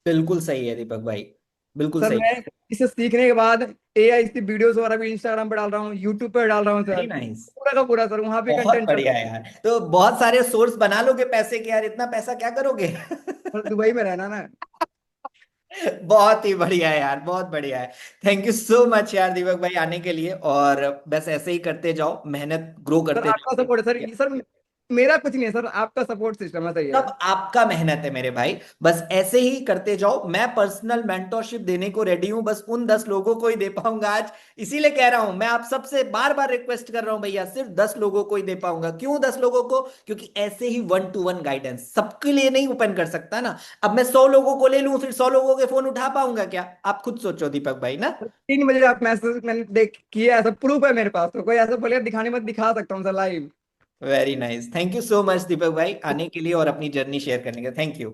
बिल्कुल सही है दीपक भाई, बिल्कुल सर सही। मैं इसे सीखने के बाद एआई की वीडियोस वगैरह भी इंस्टाग्राम पे डाल रहा हूँ, यूट्यूब पे डाल रहा हूँ वेरी सर, नाइस, पूरा का पूरा सर वहां पे बहुत कंटेंट चल बढ़िया रहा है है। यार। तो बहुत सारे सोर्स बना लोगे पैसे के यार, इतना पैसा क्या करोगे? सर दुबई में रहना ना। बहुत ही बढ़िया है यार, बहुत बढ़िया है। थैंक यू सो मच यार दीपक भाई आने के लिए, और बस ऐसे ही करते जाओ, मेहनत ग्रो सर करते आपका जाओ। सपोर्ट है सर, सर मेरा कुछ नहीं है सर, आपका सपोर्ट सिस्टम है, सही है। सब आपका मेहनत है मेरे भाई, बस ऐसे ही करते जाओ। मैं पर्सनल मेंटोरशिप देने को रेडी हूं, बस उन 10 लोगों को ही दे पाऊंगा आज। इसीलिए कह रहा हूं, मैं आप सबसे बार बार रिक्वेस्ट कर रहा हूं भैया, सिर्फ 10 लोगों को ही दे पाऊंगा। क्यों 10 लोगों को? क्योंकि ऐसे ही 1-to-1 गाइडेंस सबके लिए नहीं ओपन कर सकता ना। अब मैं 100 लोगों को ले लूं, फिर 100 लोगों के फोन उठा पाऊंगा क्या? आप खुद सोचो दीपक भाई ना। 3 बजे आप मैसेज मैंने देख किया है, सब प्रूफ है मेरे पास, तो कोई ऐसा बोले दिखाने मत, दिखा सकता हूँ sir live. Very nice, thank you so much Deepak भाई आने के लिए और अपनी जर्नी शेयर करने के, थैंक यू।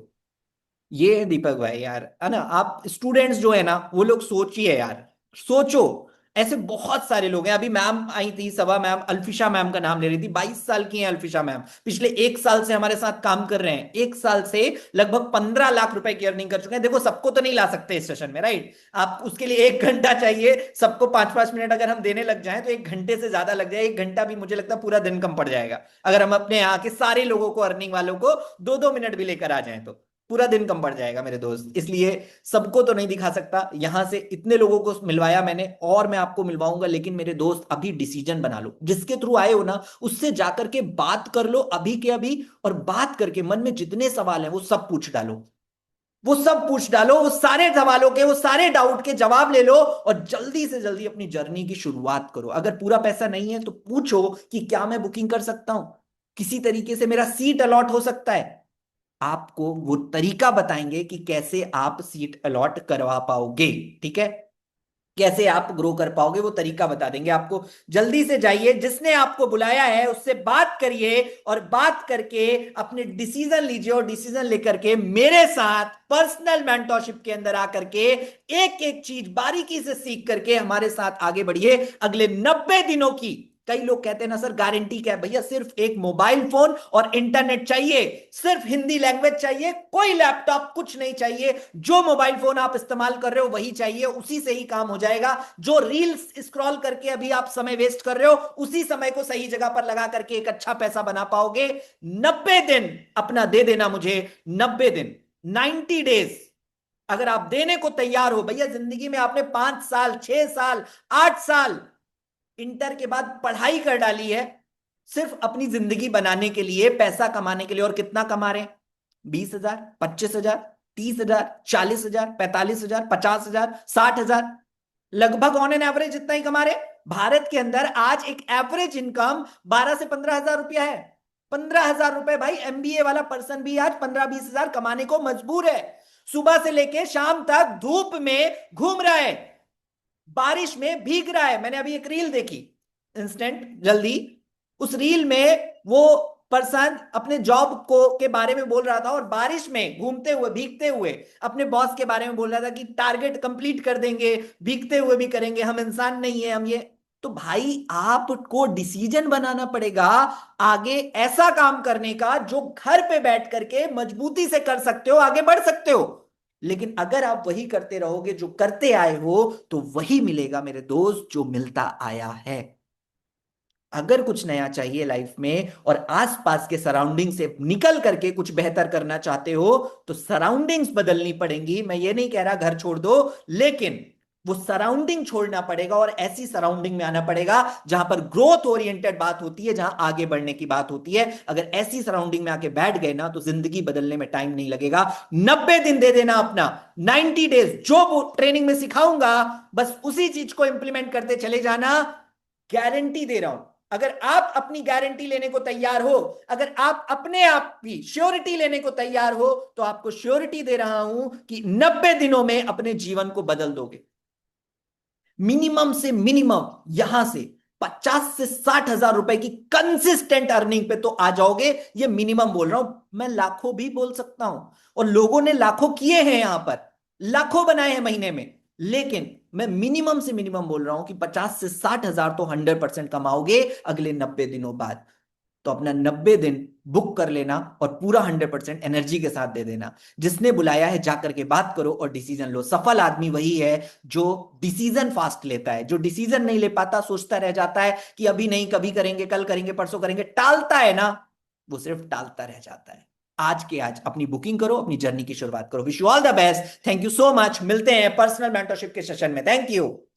ये है दीपक भाई यार, है ना। आप स्टूडेंट्स जो है ना, वो लोग सोचिए यार, सोचो। ऐसे बहुत सारे लोग हैं। अभी मैम आई थी सभा, मैम अल्फिशा मैम का नाम ले रही थी, 22 साल की हैं अल्फिशा मैम। पिछले 1 साल से हमारे साथ काम कर रहे हैं, 1 साल से लगभग 15 लाख रुपए की अर्निंग कर चुके हैं। देखो सबको तो नहीं ला सकते इस सेशन में, राइट। आप उसके लिए 1 घंटा चाहिए, सबको 5-5 मिनट अगर हम देने लग जाएं तो 1 घंटे से ज्यादा लग जाए। 1 घंटा भी मुझे लगता है पूरा दिन कम पड़ जाएगा, अगर हम अपने यहाँ के सारे लोगों को, अर्निंग वालों को 2-2 मिनट भी लेकर आ जाएं तो पूरा दिन कम पड़ जाएगा मेरे दोस्त। इसलिए सबको तो नहीं दिखा सकता। यहां से इतने लोगों को मिलवाया मैंने, और मैं आपको मिलवाऊंगा। लेकिन मेरे दोस्त अभी डिसीजन बना लो, जिसके थ्रू आए हो ना उससे जाकर के बात कर लो अभी के अभी। और बात करके मन में जितने सवाल हैं वो सब पूछ डालो, वो सब पूछ डालो, वो सारे सवालों के, वो सारे डाउट के जवाब ले लो, और जल्दी से जल्दी अपनी जर्नी की शुरुआत करो। अगर पूरा पैसा नहीं है तो पूछो कि क्या मैं बुकिंग कर सकता हूं, किसी तरीके से मेरा सीट अलॉट हो सकता है। आपको वो तरीका बताएंगे कि कैसे आप सीट अलॉट करवा पाओगे, ठीक है। कैसे आप ग्रो कर पाओगे वो तरीका बता देंगे आपको। जल्दी से जाइए, जिसने आपको बुलाया है उससे बात करिए, और बात करके अपने डिसीजन लीजिए, और डिसीजन लेकर के मेरे साथ पर्सनल मेंटरशिप के अंदर आकर के एक एक चीज बारीकी से सीख करके हमारे साथ आगे बढ़िए अगले 90 दिनों की। कई लोग कहते हैं ना सर गारंटी क्या है? भैया सिर्फ एक मोबाइल फोन और इंटरनेट चाहिए, सिर्फ हिंदी लैंग्वेज चाहिए, कोई लैपटॉप कुछ नहीं चाहिए। जो मोबाइल फोन आप इस्तेमाल कर रहे हो वही चाहिए, उसी से ही काम हो जाएगा। जो रील्स स्क्रॉल करके अभी आप समय वेस्ट कर रहे हो, उसी समय को सही जगह पर लगा करके एक अच्छा पैसा बना पाओगे। 90 दिन अपना दे देना मुझे, 90 दिन, 90 डेज अगर आप देने को तैयार हो। भैया जिंदगी में आपने 5 साल, 6 साल, 8 साल इंटर के बाद पढ़ाई कर डाली है, सिर्फ अपनी जिंदगी बनाने के लिए, पैसा कमाने के लिए। और कितना कमा रहे हैं? 20,000, 25,000, 30,000, 40,000, 45,000, 50,000, 60,000, लगभग ऑन एन एवरेज इतना ही कमा रहे हैं। भारत के अंदर आज एक एवरेज इनकम 12 से 15,000 रुपया है। 15,000 रुपए भाई, एमबीए वाला पर्सन भी आज 15-20,000 कमाने को मजबूर है। सुबह से लेके शाम तक धूप में घूम रहा है, बारिश में भीग रहा है। मैंने अभी एक रील देखी, इंस्टेंट जल्दी, उस रील में वो पर्सन अपने जॉब को के बारे में बोल रहा था, और बारिश में घूमते हुए भीगते हुए अपने बॉस के बारे में बोल रहा था कि टारगेट कंप्लीट कर देंगे, भीगते हुए भी करेंगे, हम इंसान नहीं है, हम ये। तो भाई आपको डिसीजन बनाना पड़ेगा आगे ऐसा काम करने का जो घर पे बैठ करके मजबूती से कर सकते हो, आगे बढ़ सकते हो। लेकिन अगर आप वही करते रहोगे जो करते आए हो, तो वही मिलेगा मेरे दोस्त जो मिलता आया है। अगर कुछ नया चाहिए लाइफ में और आसपास के सराउंडिंग से निकल करके कुछ बेहतर करना चाहते हो, तो सराउंडिंग्स बदलनी पड़ेंगी। मैं ये नहीं कह रहा घर छोड़ दो, लेकिन वो सराउंडिंग छोड़ना पड़ेगा, और ऐसी सराउंडिंग में आना पड़ेगा जहां पर ग्रोथ ओरिएंटेड बात होती है, जहां आगे बढ़ने की बात होती है। अगर ऐसी सराउंडिंग में आके बैठ गए ना, तो जिंदगी बदलने में टाइम नहीं लगेगा। 90 दिन दे देना अपना, 90 डेज, जो ट्रेनिंग में सिखाऊंगा बस उसी चीज को इंप्लीमेंट करते चले जाना। गारंटी दे रहा हूं, अगर आप अपनी गारंटी लेने को तैयार हो, अगर आप अपने आप की श्योरिटी लेने को तैयार हो, तो आपको श्योरिटी दे रहा हूं कि 90 दिनों में अपने जीवन को बदल दोगे। मिनिमम से मिनिमम यहां से 50 से 60 हजार रुपए की कंसिस्टेंट अर्निंग पे तो आ जाओगे। ये मिनिमम बोल रहा हूं, मैं लाखों भी बोल सकता हूं, और लोगों ने लाखों किए हैं, यहां पर लाखों बनाए हैं महीने में, लेकिन मैं मिनिमम से मिनिमम बोल रहा हूं कि 50 से 60 हजार तो 100% कमाओगे अगले 90 दिनों बाद। तो अपना 90 दिन बुक कर लेना और पूरा 100% एनर्जी के साथ दे देना। जिसने बुलाया है जाकर के बात करो और डिसीजन लो। सफल आदमी वही है जो डिसीजन फास्ट लेता है। जो डिसीजन नहीं ले पाता, सोचता रह जाता है कि अभी नहीं, कभी करेंगे, कल करेंगे, परसों करेंगे, टालता है ना, वो सिर्फ टालता रह जाता है। आज के आज अपनी बुकिंग करो, अपनी जर्नी की शुरुआत करो। Wish you all the best. Thank you so much. मिलते हैं पर्सनल मेंटरशिप के सेशन में। Thank you.